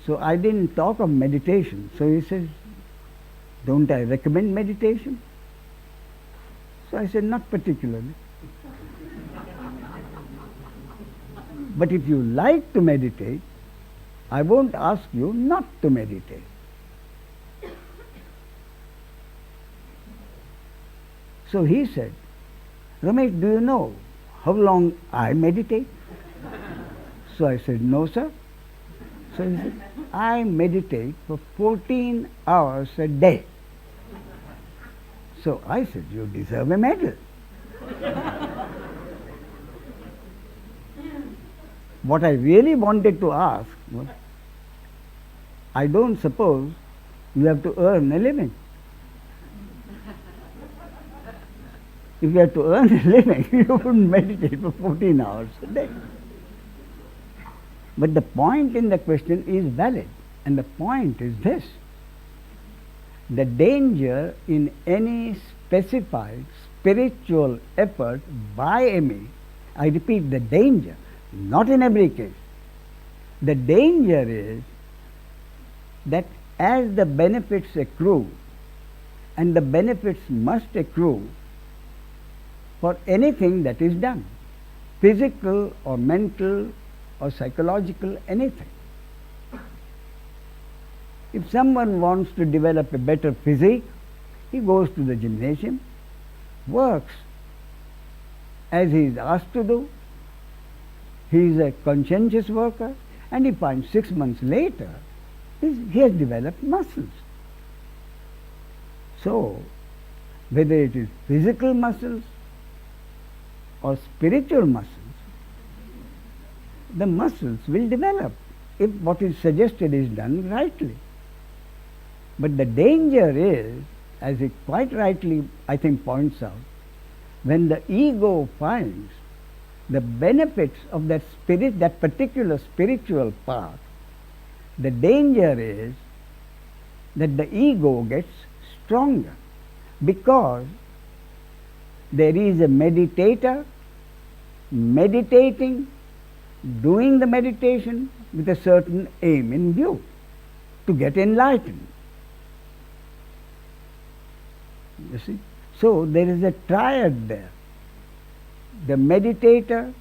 So I didn't talk of meditation. So he says, don't I recommend meditation? So I said, not particularly. But if you like to meditate, I won't ask you not to meditate. So he said, Ramesh, do you know how long I meditate? So I said, no, sir. So he said, I meditate for 14 hours a day. So I said, you deserve a medal. What I really wanted to ask was, I don't suppose you have to earn a living. If you had to earn a living, you wouldn't meditate for 14 hours a day. But the point in the question is valid, and the point is this. The danger in any specified spiritual effort by a me, I repeat, the danger, not in every case. The danger is that as the benefits accrue, and the benefits must accrue for anything that is done, physical or mental or psychological, anything. If someone wants to develop a better physique, he goes to the gymnasium, works as he is asked to do. He is a conscientious worker, and he finds 6 months later he has developed muscles. So, whether it is physical muscles or spiritual muscles, the muscles will develop if what is suggested is done rightly. But the danger is, as it quite rightly, I think, points out, when the ego finds the benefits of that spirit, that particular spiritual path, the danger is that the ego gets stronger, because there is a meditator meditating, doing the meditation with a certain aim in view, to get enlightened. You see? So there is a triad there: the meditator,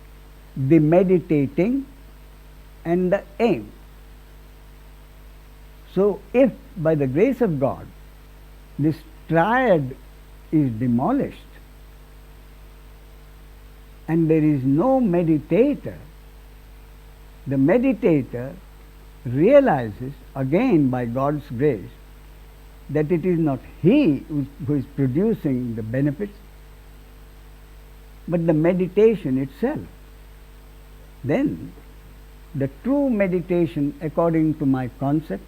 the meditating, and the aim. So if by the grace of God this triad is demolished and there is no meditator, the meditator realizes, again by God's grace, that it is not he who is producing the benefits, but the meditation itself. Then the true meditation, according to my concept,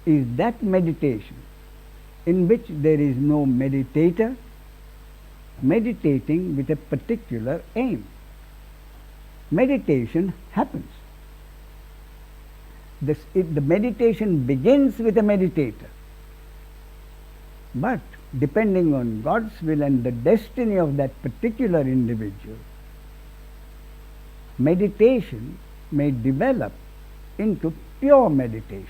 is that meditation in which there is no meditator meditating with a particular aim. Meditation happens. The meditation begins with a meditator, but depending on God's will and the destiny of that particular individual, meditation may develop into pure meditation.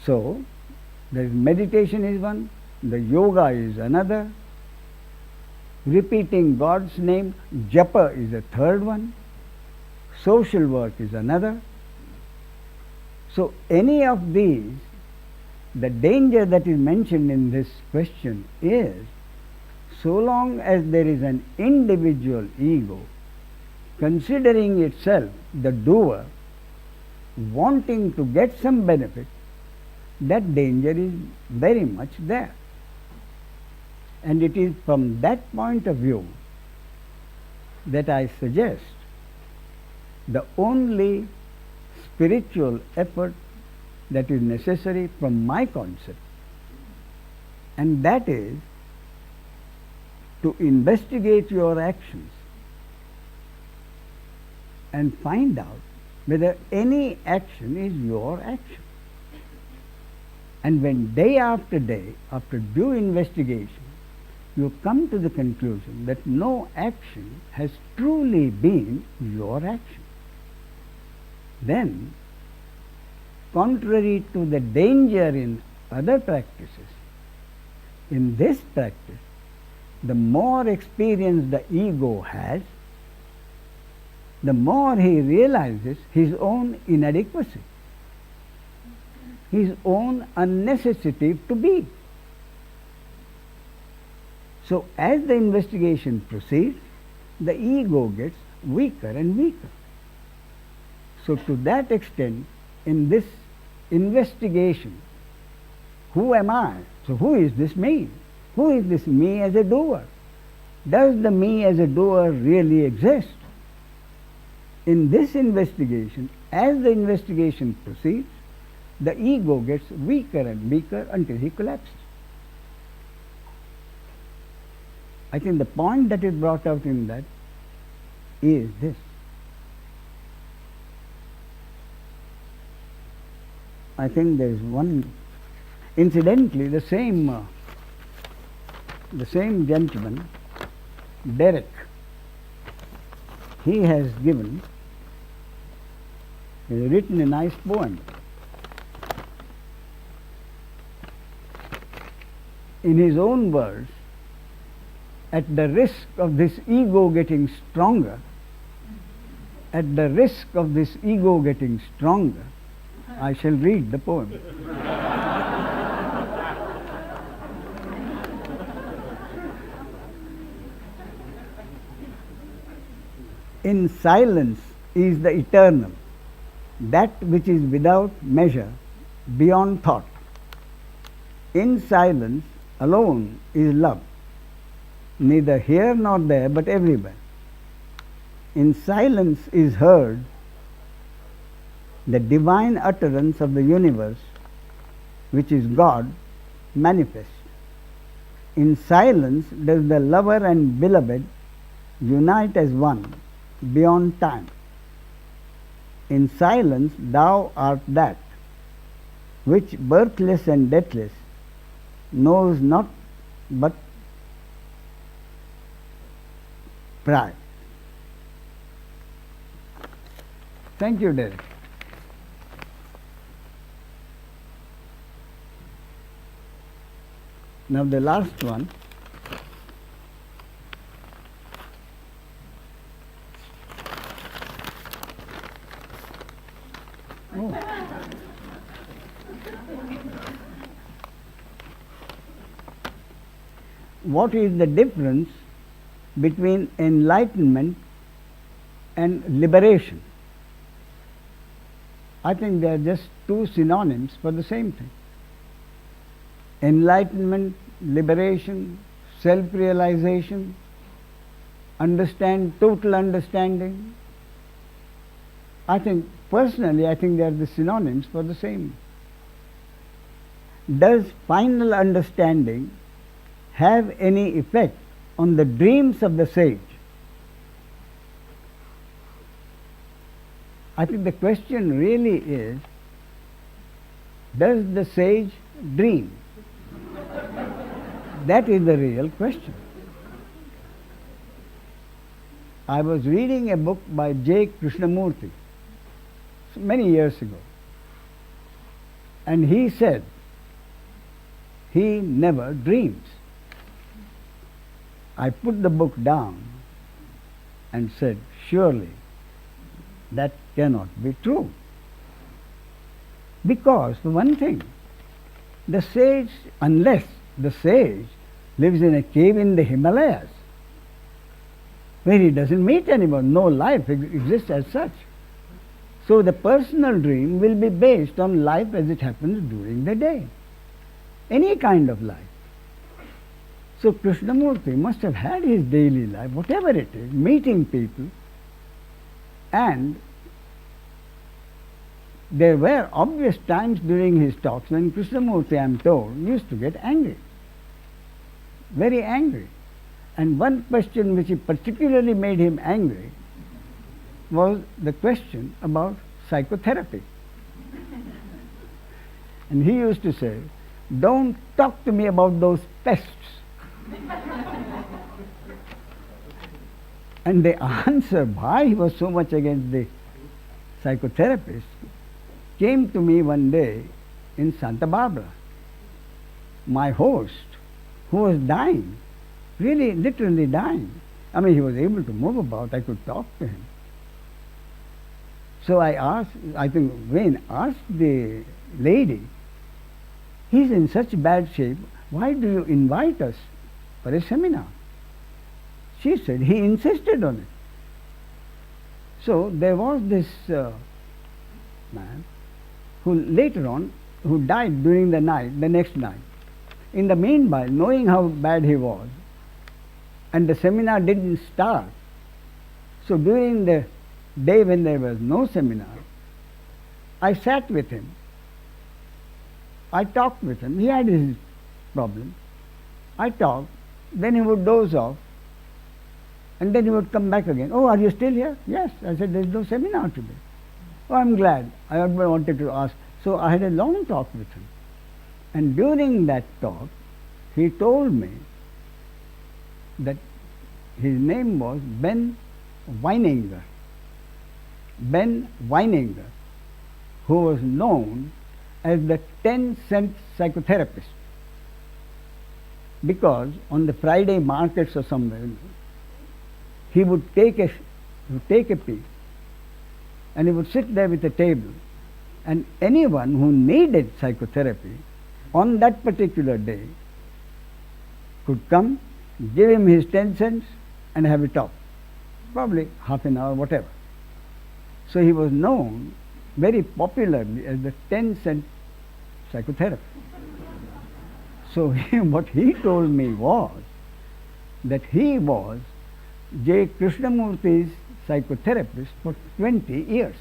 So, meditation is one, the yoga is another, repeating God's name, japa, is a third one, social work is another. So, any of these, the danger that is mentioned in this question is, so long as there is an individual ego considering itself the doer, wanting to get some benefit, that danger is very much there. And it is from that point of view that I suggest the only spiritual effort that is necessary from my concept, and that is to investigate your actions and find out whether any action is your action. And when day after day, after due investigation, you come to the conclusion that no action has truly been your action, then, contrary to the danger in other practices, in this practice, the more experience the ego has, the more he realizes his own inadequacy, his own unnecessity to be. So, as the investigation proceeds, the ego gets weaker and weaker. So, to that extent, in this investigation, who am I? So, who is this me? Who is this me as a doer? Does the me as a doer really exist? In this investigation, as the investigation proceeds, the ego gets weaker and weaker until he collapses. I think the point that is brought out in that is this. I think there is one, incidentally, the same gentleman, Derek, he has written a nice poem. in his own words, at the risk of this ego getting stronger, at the risk of this ego getting stronger, I shall read the poem. In silence is the eternal, that which is without measure, beyond thought. In silence alone is love, neither here nor there, but everywhere. In silence is heard the divine utterance of the universe, which is God manifest. In silence does the lover and beloved unite as one beyond time. In silence thou art that which, birthless and deathless, knows not but pride. Thank you, Derek. Now the last one. What is the difference between enlightenment and liberation? I think they are just two synonyms for the same thing. Enlightenment, liberation, self-realization, total understanding. Personally, I think they are the synonyms for the same. Does final understanding have any effect on the dreams of the sage? I think the question really is, does the sage dream? That is the real question. I was reading a book by J. Krishnamurti many years ago, and he said he never dreams. I put the book down and said, surely that cannot be true. Because, for one thing, the sage, unless the sage lives in a cave in the Himalayas, where he doesn't meet anyone, no life exists as such. So the personal dream will be based on life as it happens during the day, any kind of life. So Krishnamurti must have had his daily life, whatever it is, meeting people, and there were obvious times during his talks when Krishnamurti, I am told, used to get angry, very angry. And one question which particularly made him angry was the question about psychotherapy. And he used to say, don't talk to me about those pests. And the answer why he was so much against the psychotherapist came to me one day in Santa Barbara. My host, who was dying, really literally dying. I mean, he was able to move about, I could talk to him. So I asked, I think Wayne asked the lady, he's in such bad shape, why do you invite us for a seminar? She said, he insisted on it. So there was this man who later on, who died during the night, the next night. In the meanwhile, knowing how bad he was, and the seminar didn't start, so during the day when there was no seminar, I sat with him. I talked with him. He had his problem. I talked, then he would doze off, and then he would come back again. Oh, are you still here? Yes. I said, there is no seminar today. Oh, I'm glad. I wanted to ask. So I had a long talk with him. And during that talk, he told me that his name was Ben Weininger. Ben Weininger, who was known as the 10-cent psychotherapist. because on the Friday markets or somewhere, he would take a piece and he would sit there with a table, and anyone who needed psychotherapy on that particular day could come, give him his 10 cents and have a talk, probably half an hour, whatever. So he was known very popularly as the 10-cent psychotherapist. So what he told me was that he was J. Krishnamurti's psychotherapist for 20 years.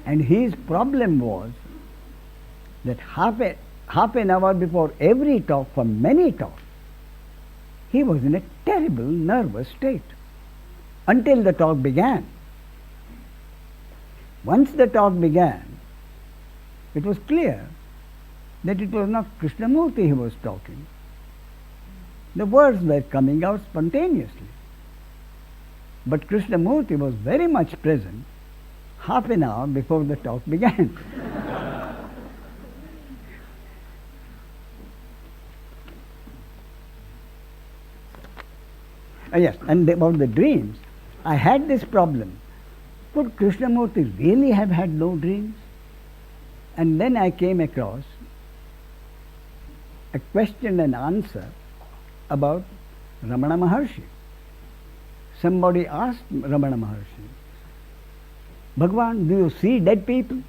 And his problem was that half an hour before every talk, for many talks, he was in a terrible nervous state until the talk began. Once the talk began, it was clear that it was not Krishnamurti he was talking. The words were coming out spontaneously. But Krishnamurti was very much present half an hour before the talk began. Yes, and about the dreams, I had this problem. Could Krishnamurti really have had no dreams? And then I came across a question and answer about Ramana Maharshi. Somebody asked Ramana Maharshi, Bhagwan, do you see dead people?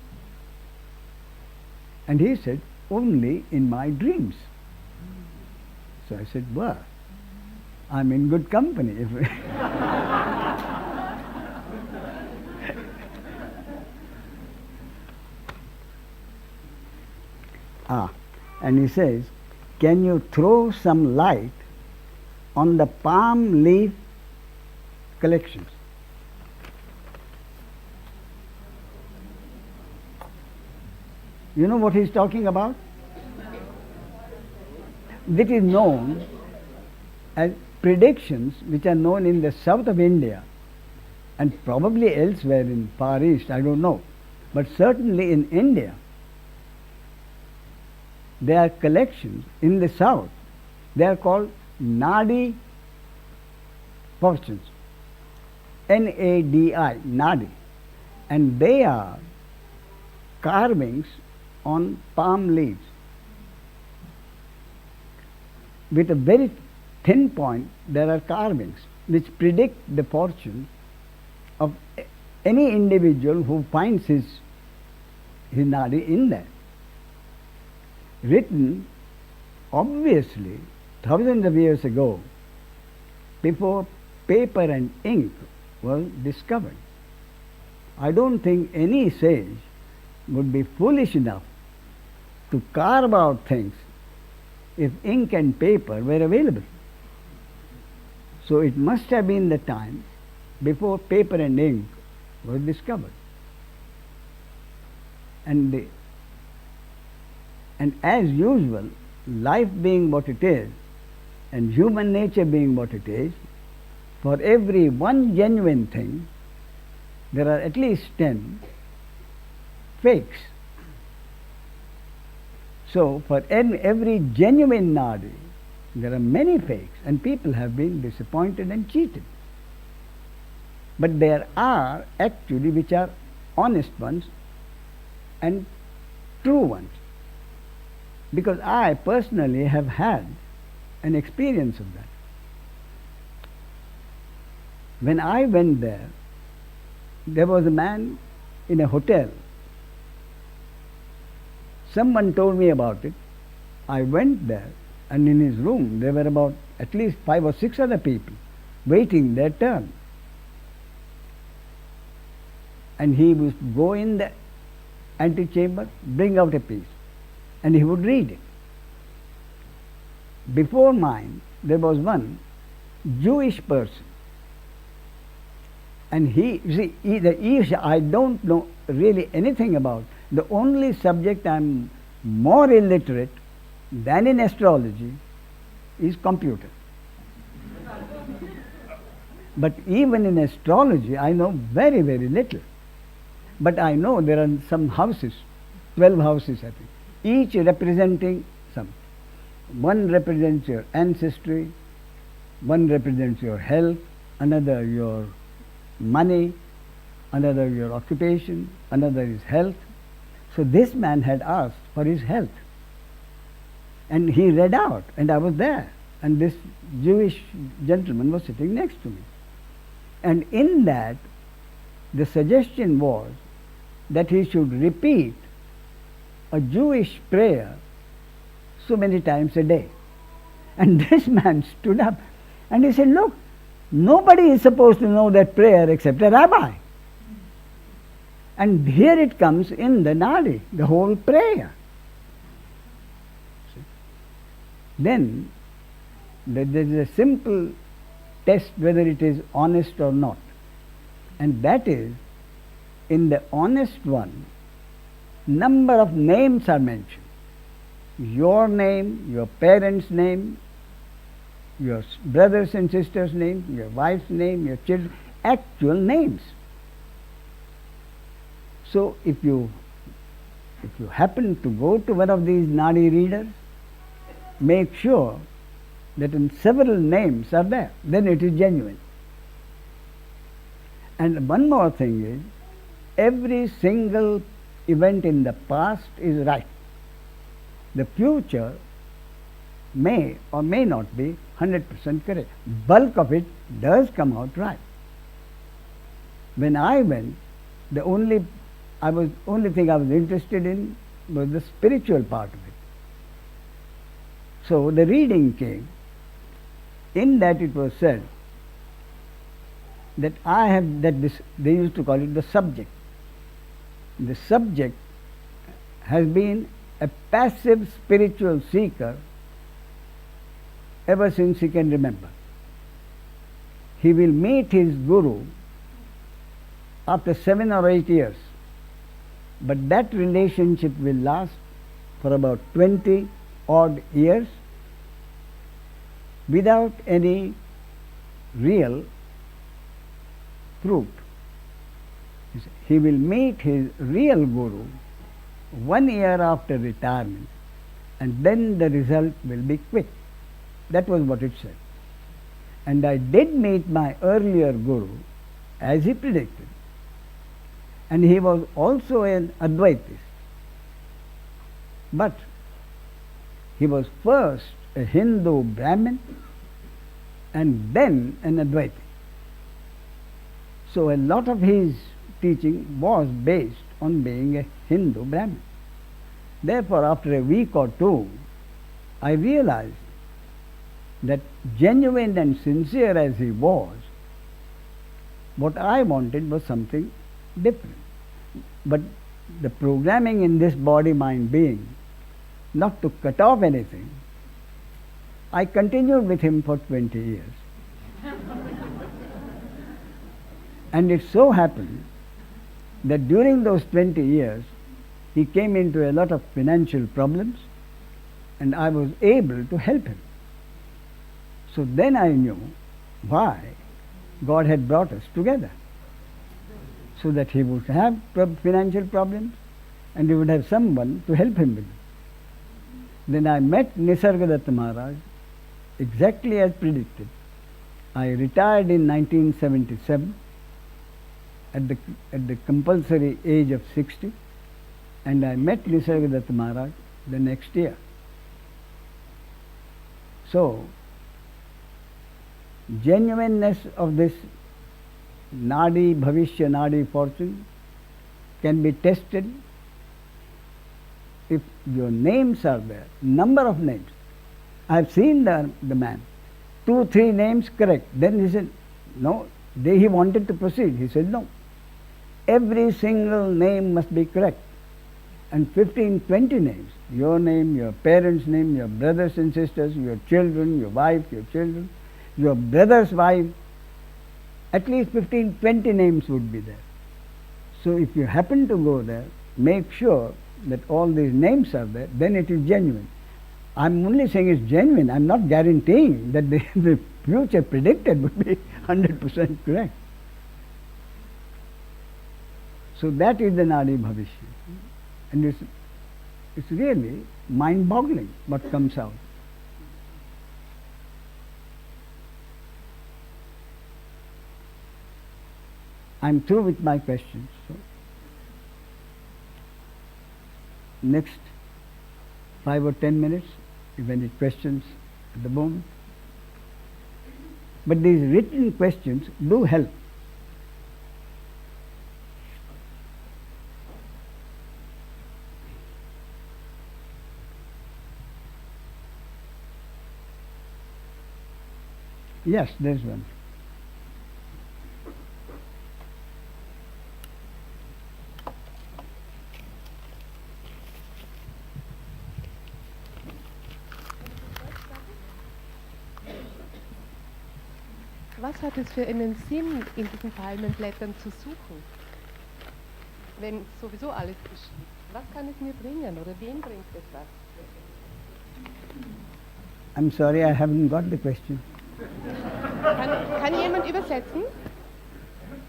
And he said, only in my dreams. So I said, well, I'm in good company. And he says, can you throw some light on the palm leaf collections? You know what he's talking about? This is known as predictions which are known in the south of India and probably elsewhere in Far East, I don't know. But certainly in India, there are collections in the south. They are called Nadi fortunes. N-A-D-I, Nadi. And they are carvings on palm leaves with a very thin point. There are carvings which predict the fortune of any individual who finds his nadi in there. Written obviously thousands of years ago, before paper and ink was discovered. I don't think any sage would be foolish enough to carve out things if ink and paper were available. So it must have been the time before paper and ink was discovered. And as usual, life being what it is, and human nature being what it is, for every one genuine thing, there are at least 10 fakes. So for every genuine nadi, there are many fakes, and people have been disappointed and cheated. But there are actually which are honest ones and true ones. Because I personally have had an experience of that. When I went there was a man in a hotel. Someone told me about it. I went there, and in his room there were about at least 5 or 6 other people waiting their turn. And he would go in the antechamber, bring out a piece, and he would read it. Before mine, there was one Jewish person. And I don't know really anything about. The only subject I'm more illiterate than in astrology is computer. But even in astrology, I know very, very little. But I know there are some houses, 12 houses I think, each representing some. One represents your ancestry, one represents your health, another your money, another your occupation, another is health. So this man had asked for his health. And he read out, and I was there. And this Jewish gentleman was sitting next to me. And in that, the suggestion was that he should repeat a Jewish prayer so many times a day. And this man stood up and he said, look, nobody is supposed to know that prayer except a rabbi. And here it comes in the Nadi, the whole prayer. Then there is a simple test whether it is honest or not. And that is, in the honest one, number of names are mentioned. Your name, your parents' name, your brothers and sisters' name, your wife's name, your children, actual names. So if you happen to go to one of these Nadi readers, make sure that in several names are there, then it is genuine. And one more thing is, every single event in the past is right. The future may or may not be 100% correct. Bulk of it does come out right. When I went, the only thing I was interested in was the spiritual part of it. So the reading came. In that it was said that they used to call it the subject. The subject has been a passive spiritual seeker ever since he can remember. He will meet his guru after 7 or 8 years, but that relationship will last for about 20 odd years without any real fruit. He will meet his real guru 1 year after retirement, and then the result will be quick. That was what it said. And I did meet my earlier guru as he predicted, and he was also an Advaitist. But he was first a Hindu Brahmin and then an Advaiti. So a lot of his teaching was based on being a Hindu Brahmin. Therefore, after a week or two, I realized that genuine and sincere as he was, what I wanted was something different. But the programming in this body-mind being, not to cut off anything, I continued with him for 20 years. And it so happened that during those 20 years, he came into a lot of financial problems, and I was able to help him. So then I knew why God had brought us together, so that he would have financial problems and he would have someone to help him with it. Then I met Nisargadatta Maharaj exactly as predicted. I retired in 1977 at the compulsory age of 60, and I met Nisargadatta Maharaj the next year. So, genuineness of this Nadi, Bhavishya Nadi fortune can be tested if your names are there, number of names. I have seen the man, 2, 3 names correct. Then he said, no, he wanted to proceed. He said, no, every single name must be correct. And 15, 20 names, your name, your parents' name, your brothers and sisters, your children, your wife, your children, your brother's wife, at least 15, 20 names would be there. So if you happen to go there, make sure that all these names are there, then it is genuine. I'm only saying it's genuine. I'm not guaranteeing that the future predicted would be 100% correct. So that is the Nadi Bhavishya. And it's really mind-boggling what comes out. I'm through with my questions. So next 5 or 10 minutes, if any questions at the moment. But these written questions do help. Yes, there's one. Was hat es für einen Sinn, in diesen Palmenblättern zu suchen, wenn sowieso alles geschieht? Was kann es mir bringen oder wem bringt es was? I'm sorry, I haven't got the question. Kann jemand übersetzen?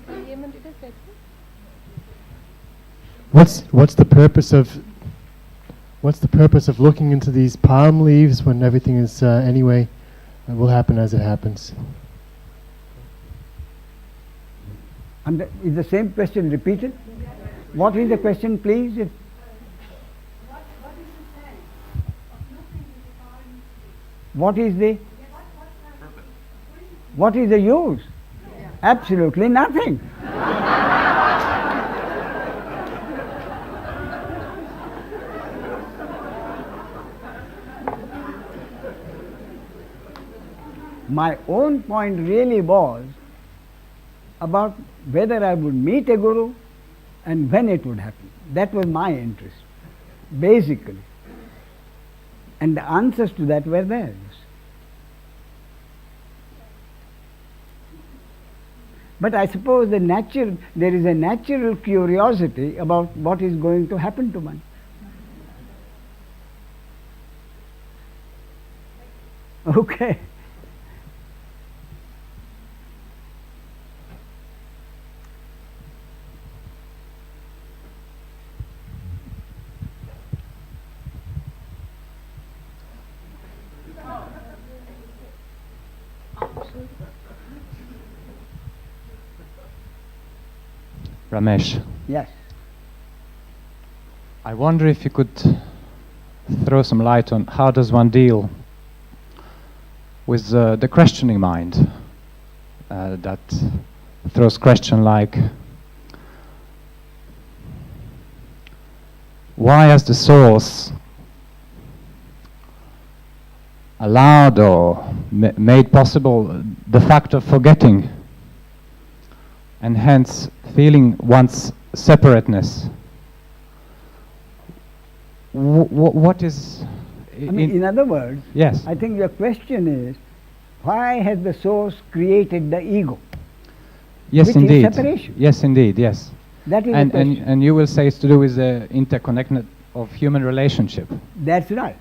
Kann jemand übersetzen? What's the purpose of looking into these palm leaves when everything is anyway will happen as it happens? And is the same question repeated? What is the question, please? What is the what is the use? Absolutely nothing. My own point really was about whether I would meet a guru and when it would happen. That was my interest, basically. And the answers to that were theirs. But I suppose there is a natural curiosity about what is going to happen to one. Okay. Ramesh, Yes. I wonder if you could throw some light on how does one deal with the questioning mind that throws question like, why has the source allowed or made possible the fact of forgetting and hence feeling one's separateness? What is... in other words, yes. I think your question is, why has the source created the ego? Yes, which indeed. is separation. Yes, indeed, yes. That is the question. And you will say it's to do with the interconnectedness of human relationship. That's right.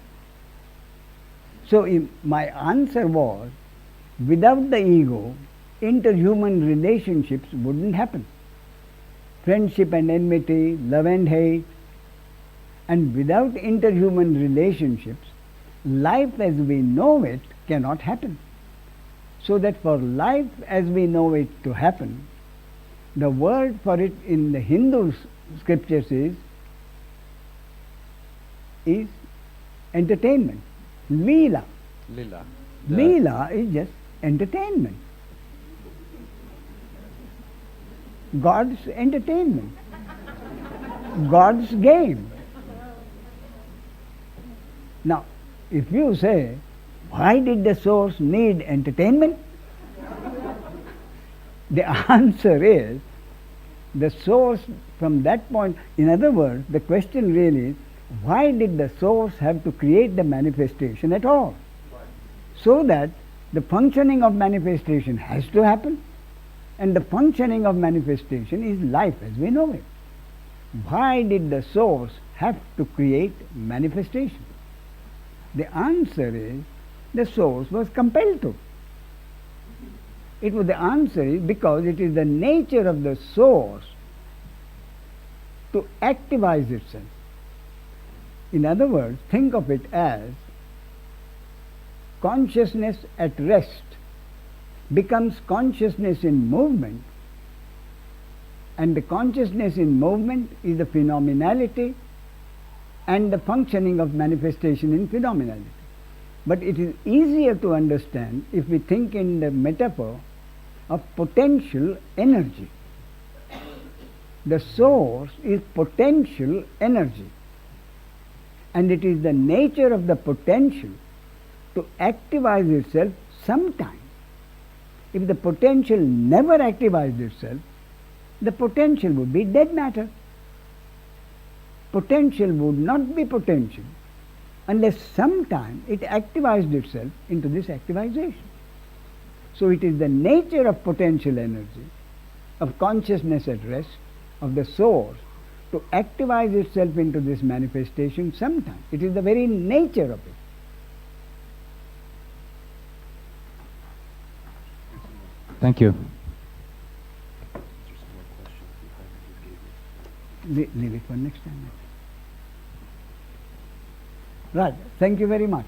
So my answer was, without the ego, interhuman relationships wouldn't happen. Friendship and enmity, love and hate. And without interhuman relationships, life as we know it cannot happen. So that for life as we know it to happen, the word for it in the Hindu scriptures is entertainment. Leela. Lila. Leela is just entertainment. God's entertainment. God's game. Now, if you say, why did the source need entertainment? The answer is, the source from that point, in other words, the question really is, why did the source have to create the manifestation at all? So that the functioning of manifestation has to happen, and the functioning of manifestation is life as we know it. Why did the source have to create manifestation? The answer is, the source was compelled to. The answer is because it is the nature of the source to activize itself. In other words, think of it as consciousness at rest becomes consciousness in movement, and the consciousness in movement is the phenomenality and the functioning of manifestation in phenomenality. But it is easier to understand if we think in the metaphor of potential energy. The source is potential energy, and it is the nature of the potential to activize itself sometime. If the potential never activized itself, the potential would be dead matter. Potential would not be potential unless sometime it activized itself into this activization. So it is the nature of potential energy, of consciousness at rest, of the source, to activize itself into this manifestation sometime. It is the very nature of it. Thank you. Leave it for next time. Right. Thank you very much.